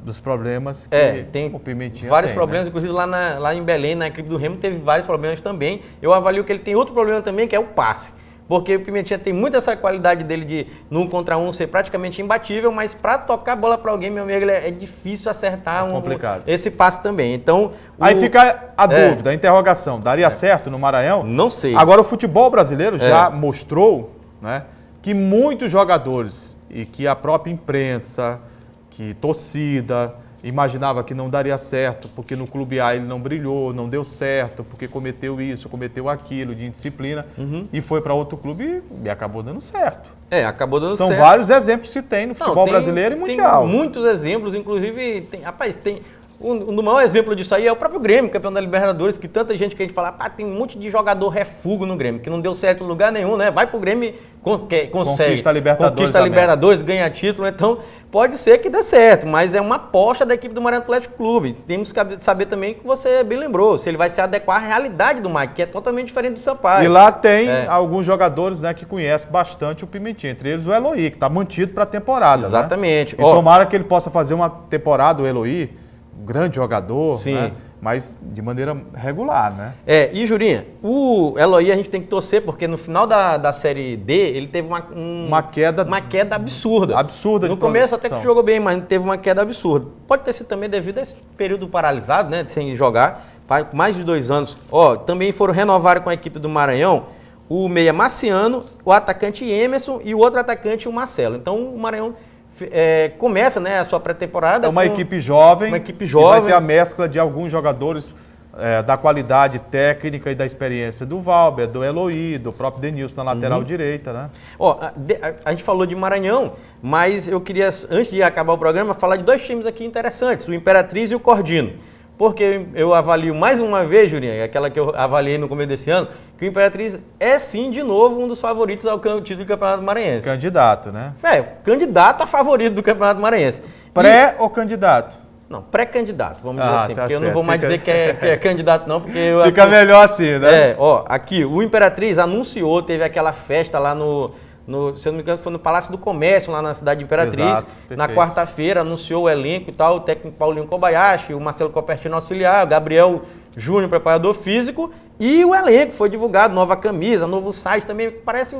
dos problemas que tem o Pimentinha vários tem, problemas, né? inclusive lá em Belém, na equipe do Remo, teve vários problemas também. Eu avalio que ele tem outro problema também, que é o passe. Porque o Pimentinha tem muito essa qualidade dele de, no 1 contra 1, ser praticamente imbatível, mas para tocar a bola para alguém, meu amigo, é difícil acertar esse passe também. Então, aí fica a dúvida, a interrogação. Daria certo no Maranhão? Não sei. Agora, o futebol brasileiro já mostrou, né, que muitos jogadores e que a própria imprensa, que torcida, imaginava que não daria certo, porque no Clube A ele não brilhou, não deu certo, porque cometeu isso, cometeu aquilo, de indisciplina, e foi para outro clube e acabou dando certo. Acabou dando certo. São vários exemplos que se tem no futebol brasileiro e mundial. Tem muitos exemplos, inclusive, o maior exemplo disso aí é o próprio Grêmio, campeão da Libertadores, que tanta gente que a gente fala, tem um monte de jogador refúgio no Grêmio, que não deu certo em lugar nenhum, né? Vai pro Grêmio e consegue. Conquista a Libertadores, ganha título, então pode ser que dê certo, mas é uma aposta da equipe do Maranhão Atlético Clube. Temos que saber também que você bem lembrou, se ele vai se adequar à realidade do Mike, que é totalmente diferente do Sampaio. E lá tem alguns jogadores, né, que conhecem bastante o Pimentinha, entre eles o Eloy, que está mantido para a temporada. Exatamente. Né? E tomara que ele possa fazer uma temporada, o Eloy, um grande jogador, né? Mas de maneira regular, né? E Jurinha, o Eloy a gente tem que torcer, porque no final da Série D, ele teve uma queda absurda. Absurda. No começo até que jogou bem, mas teve uma queda absurda. Pode ter sido também devido a esse período paralisado, né, sem jogar, mais de 2 anos. Também foram renovar com a equipe do Maranhão o meia Marciano, o atacante Emerson e o outro atacante, o Marcelo. Então o Maranhão começa, né, a sua pré-temporada. É uma equipe jovem. Uma equipe jovem. Que vai ter a mescla de alguns jogadores da qualidade técnica e da experiência do Valber, do Eloy, do próprio Denilson na lateral direita, né? Ó, a gente falou de Maranhão, mas eu queria, antes de acabar o programa, falar de 2 times aqui interessantes, o Imperatriz e o Cordino. Porque eu avalio mais uma vez, Jurinha, aquela que eu avaliei no começo desse ano, que o Imperatriz é sim, de novo, um dos favoritos ao título do Campeonato Maranhense. Candidato, né? Candidato a favorito do Campeonato Maranhense. Pré ou candidato? Não, pré-candidato, vamos dizer assim, tá porque eu não certo. vou mais dizer que é candidato não, porque... Fica melhor assim, né? Aqui, o Imperatriz anunciou, teve aquela festa lá se eu não me engano, foi no Palácio do Comércio, lá na cidade de Imperatriz. Exato, na perfeito. quarta-feira, anunciou o elenco e tal, o técnico Paulinho Kobayashi, o Marcelo Copertino auxiliar, o Gabriel Júnior, preparador físico, e o elenco foi divulgado, nova camisa, novo site, também parece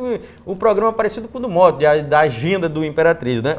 um programa parecido com o do Moto, da agenda do Imperatriz, né?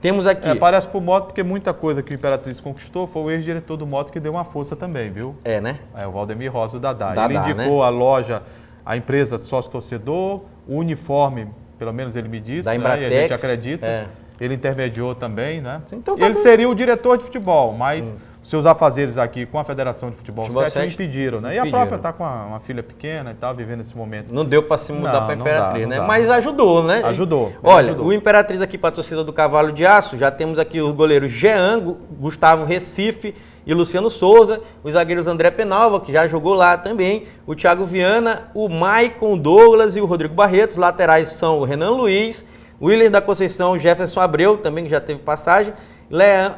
Temos aqui... Parece pro Moto, porque muita coisa que o Imperatriz conquistou foi o ex-diretor do Moto que deu uma força também, viu? Né? O Valdemir Rosa, o Dadá. Dadá, Ele indicou, né? a loja, a empresa sócio-torcedor, o uniforme, pelo menos ele me disse, Da né? Embratex, E a gente acredita. Ele intermediou também, né? Então tá ele bom. seria o diretor de futebol, mas seus afazeres aqui com a Federação de Futebol 7 me impediram, né? E a própria está com uma filha pequena e tal, vivendo esse momento. Não deu para se mudar para Imperatriz, não né? dá. Mas ajudou, né? Ajudou. Olha, ajudou. o Imperatriz aqui para a torcida do Cavalo de Aço, já temos aqui os goleiros Jean, Gustavo Recife e Luciano Souza, os zagueiros André Penalva, que já jogou lá também, o Thiago Viana, o Maicon Douglas e o Rodrigo Barreto. Os laterais são o Renan Luiz, o William da Conceição, o Jefferson Abreu, também que já teve passagem,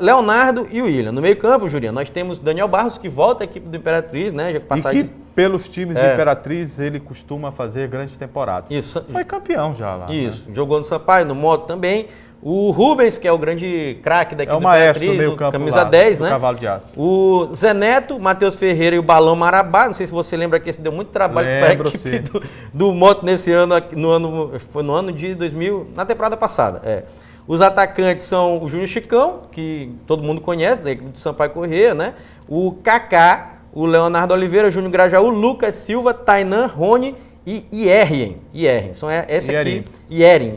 Leonardo e o William. No meio campo, Jurinha, nós temos Daniel Barros, que volta à equipe do Imperatriz, né? Já E que pelos times de Imperatriz ele costuma fazer grandes temporadas. Isso. Foi campeão já lá. Isso, né? Jogou no Sampaio, no Moto também. O Rubens, que é o grande craque daqui do maestro Imperatriz, do meio campo camisa lá, 10, do né? Cavalo de Aço. O Zé Neto, Matheus Ferreira e o Balão Marabá. Não sei se você lembra que esse deu muito trabalho para a equipe do Moto nesse ano, foi no ano de 2000, na temporada passada. Os atacantes são o Júnior Chicão, que todo mundo conhece, da equipe do Sampaio Corrêa, né? O Kaká, o Leonardo Oliveira, Júnior Grajaú, Lucas Silva, Tainan, Rony e Ierien. São esse aqui. Ierien.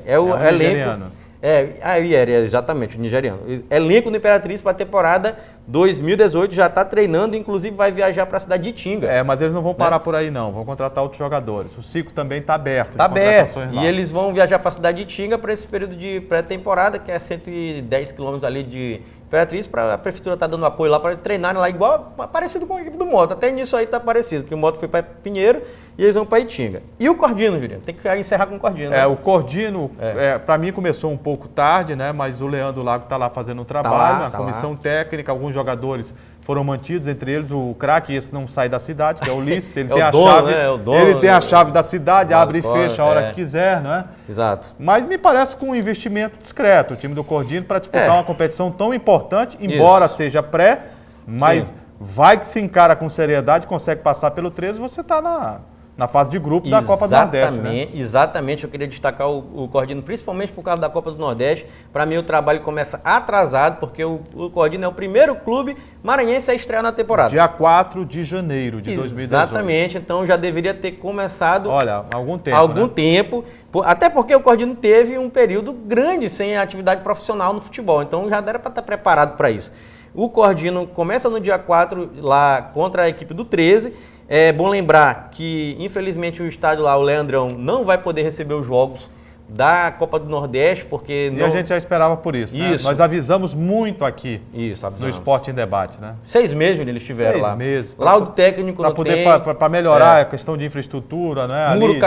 É o elenco. Nigeriano. O Ierien, exatamente, o nigeriano. Elenco do Imperatriz para a temporada 2018, já está treinando, inclusive vai viajar para a cidade de Itinga. Mas eles não vão parar por aí não, vão contratar outros jogadores. O ciclo também está aberto. Está aberto, e eles vão viajar para a cidade de Itinga para esse período de pré-temporada, que é 110 quilômetros ali de Imperatriz, para a prefeitura estar dando apoio lá para treinarem lá, igual, parecido com a equipe do Moto. Até nisso aí está parecido, que o Moto foi para Pinheiro e eles vão para Itinga. E o Cordino, Juliano? Tem que encerrar com o Cordino. Né? O Cordino, para mim começou um pouco tarde, né? Mas o Leandro Lago está lá fazendo um trabalho, na comissão técnica, alguns jogadores foram mantidos, entre eles o craque, esse não sai da cidade, que é o Ulisses, ele tem a chave, ele tem a chave da cidade, abre e fecha a hora que quiser, não é? Exato. Mas me parece com um investimento discreto, o time do Cordino, para disputar uma competição tão importante, embora seja pré, mas vai que se encara com seriedade, consegue passar pelo 13, você está na fase de grupo da Copa do Nordeste, né? Exatamente, eu queria destacar o Cordino, principalmente por causa da Copa do Nordeste. Para mim o trabalho começa atrasado, porque o Cordino é o primeiro clube maranhense a estrear na temporada. Dia 4 de janeiro de 2018. Exatamente, então já deveria ter começado... Olha, algum tempo. Até porque o Cordino teve um período grande sem atividade profissional no futebol, então já era para estar preparado para isso. O Cordino começa no dia 4 lá contra a equipe do 13. É bom lembrar que, infelizmente, o estádio lá, o Leandrão, não vai poder receber os jogos da Copa do Nordeste, porque... E a gente já esperava por isso, né? Nós avisamos muito aqui no Esporte em Debate, né? 6 meses eles estiveram lá. 6 meses. Lá o técnico não tem... Para melhorar a questão de infraestrutura, né? Muro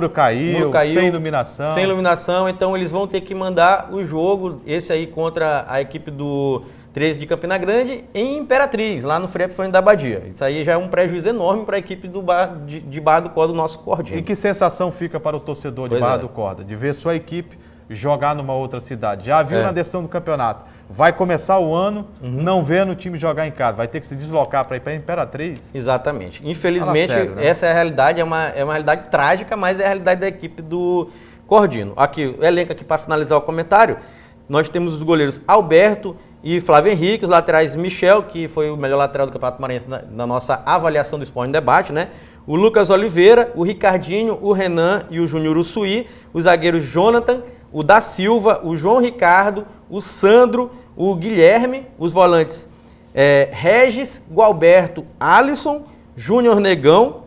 caiu, sem iluminação. Sem iluminação, então eles vão ter que mandar o jogo, esse aí contra a equipe do 13 de Campina Grande, em Imperatriz, lá no Frei Epifânio da Abadia. Isso aí já é um prejuízo enorme para a equipe de Barra do Corda, do nosso Cordinho. E que sensação fica para o torcedor de Barra do Corda, de ver sua equipe jogar numa outra cidade? Já viu na decisão do campeonato, vai começar o ano não vendo o time jogar em casa, vai ter que se deslocar para ir para a Imperatriz? Exatamente. Infelizmente, essa é a realidade, é uma realidade trágica, mas é a realidade da equipe do Cordino. Aqui, o elenco aqui para finalizar o comentário, nós temos os goleiros Alberto e Flávio Henrique, os laterais Michel, que foi o melhor lateral do Campeonato Maranhense na nossa avaliação do Esporte em Debate, né? O Lucas Oliveira, o Ricardinho, o Renan e o Júnior Ussuí, os zagueiros Jonathan, o da Silva, o João Ricardo, o Sandro, o Guilherme, os volantes Regis, Gualberto, Alisson, Júnior Negão,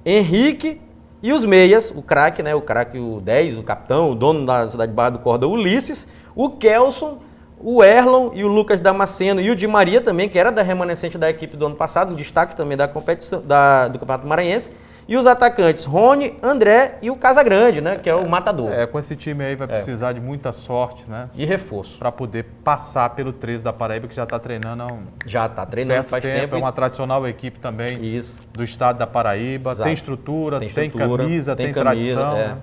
Henrique e os meias, o craque, né? O craque, o 10, o capitão, o dono da Cidade Barra do Corda, Ulisses, o Kelson, o Erlon e o Lucas Damasceno e o Di Maria também, que era da remanescente da equipe do ano passado, um destaque também da competição do Campeonato Maranhense. E os atacantes, Rony, André e o Casagrande, né? Que é o matador. Com esse time aí vai precisar de muita sorte, né? E reforço. Para poder passar pelo 13 da Paraíba, que já está treinando há Já está treinando faz tempo. É uma tradicional equipe também do estado da Paraíba. Exato. Tem estrutura, tem camisa, tem tradição. Né?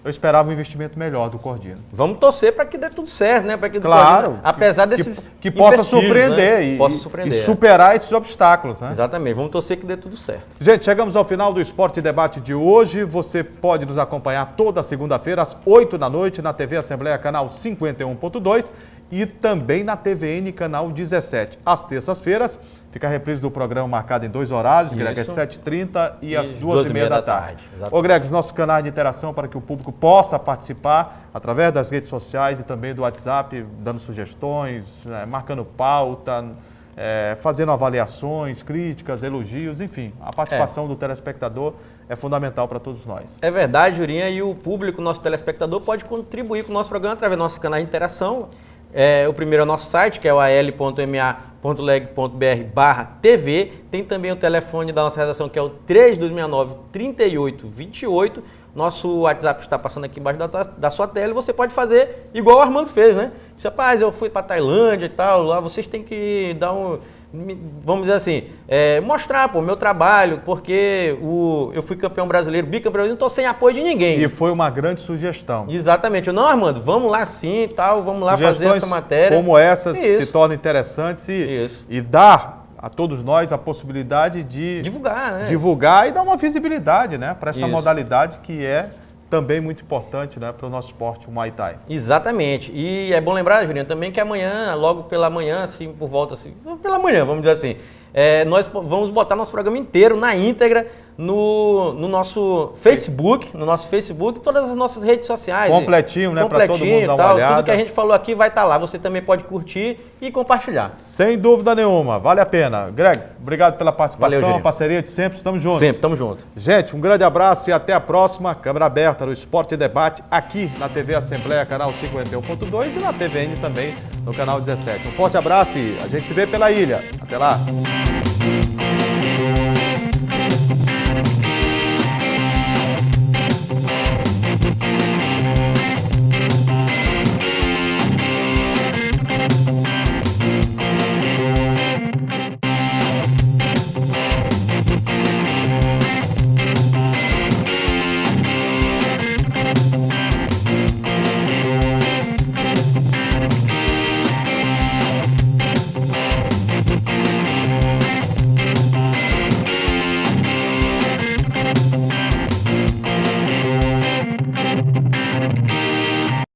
Eu esperava um investimento melhor do Cordino. Vamos torcer para que dê tudo certo, né? Para que Cordino, apesar desses que possa surpreender, né? E superar esses obstáculos, né? Exatamente. Vamos torcer que dê tudo certo. Gente, chegamos ao final do Esporte Debate de hoje. Você pode nos acompanhar toda segunda-feira às 8 da noite na TV Assembleia canal 51.2 e também na TVN canal 17. Às terças-feiras fica a reprise do programa marcado em 2 horários, Greg, às 7h30 e às 2h30 da tarde. Ô Greg, os nossos canais de interação para que o público possa participar através das redes sociais e também do WhatsApp, dando sugestões, marcando pauta, fazendo avaliações, críticas, elogios, enfim, a participação do telespectador é fundamental para todos nós. É verdade, Jurinha, e o público, nosso telespectador, pode contribuir com o nosso programa através dos nossos canais de interação. O primeiro é o nosso site, que é o al.ma.leg.br/TV. Tem também o telefone da nossa redação, que é o 3269-3828. Nosso WhatsApp está passando aqui embaixo da sua tela e você pode fazer igual o Armando fez, né? Disse, rapaz, eu fui para Tailândia e tal, lá vocês têm que dar vamos dizer assim, mostrar o meu trabalho, porque eu fui campeão brasileiro, bicampeão brasileiro, não estou sem apoio de ninguém. E foi uma grande sugestão. Exatamente. Não, Armando, vamos lá sim, tal, vamos lá fazer essa matéria. Como essas se tornam interessantes e dar a todos nós a possibilidade de divulgar, né? Divulgar e dar uma visibilidade, né, para essa modalidade que é também muito importante, né, para o nosso esporte, o Muay Thai. Exatamente. E é bom lembrar, Juliano, também que amanhã, logo pela manhã, assim, por volta assim, pela manhã, vamos dizer assim, nós vamos botar nosso programa inteiro na íntegra no nosso Facebook, todas as nossas redes sociais. Completinho, né, para todo mundo dar uma olhada. Tudo que a gente falou aqui vai estar lá. Você também pode curtir e compartilhar. Sem dúvida nenhuma, vale a pena. Greg, obrigado pela participação, valeu, a parceria de sempre, estamos juntos. Sempre, estamos juntos. Gente, um grande abraço e até a próxima. Câmera aberta no Esporte Debate, aqui na TV Assembleia, canal 51.2 e na TVN também, no canal 17. Um forte abraço e a gente se vê pela ilha. Até lá.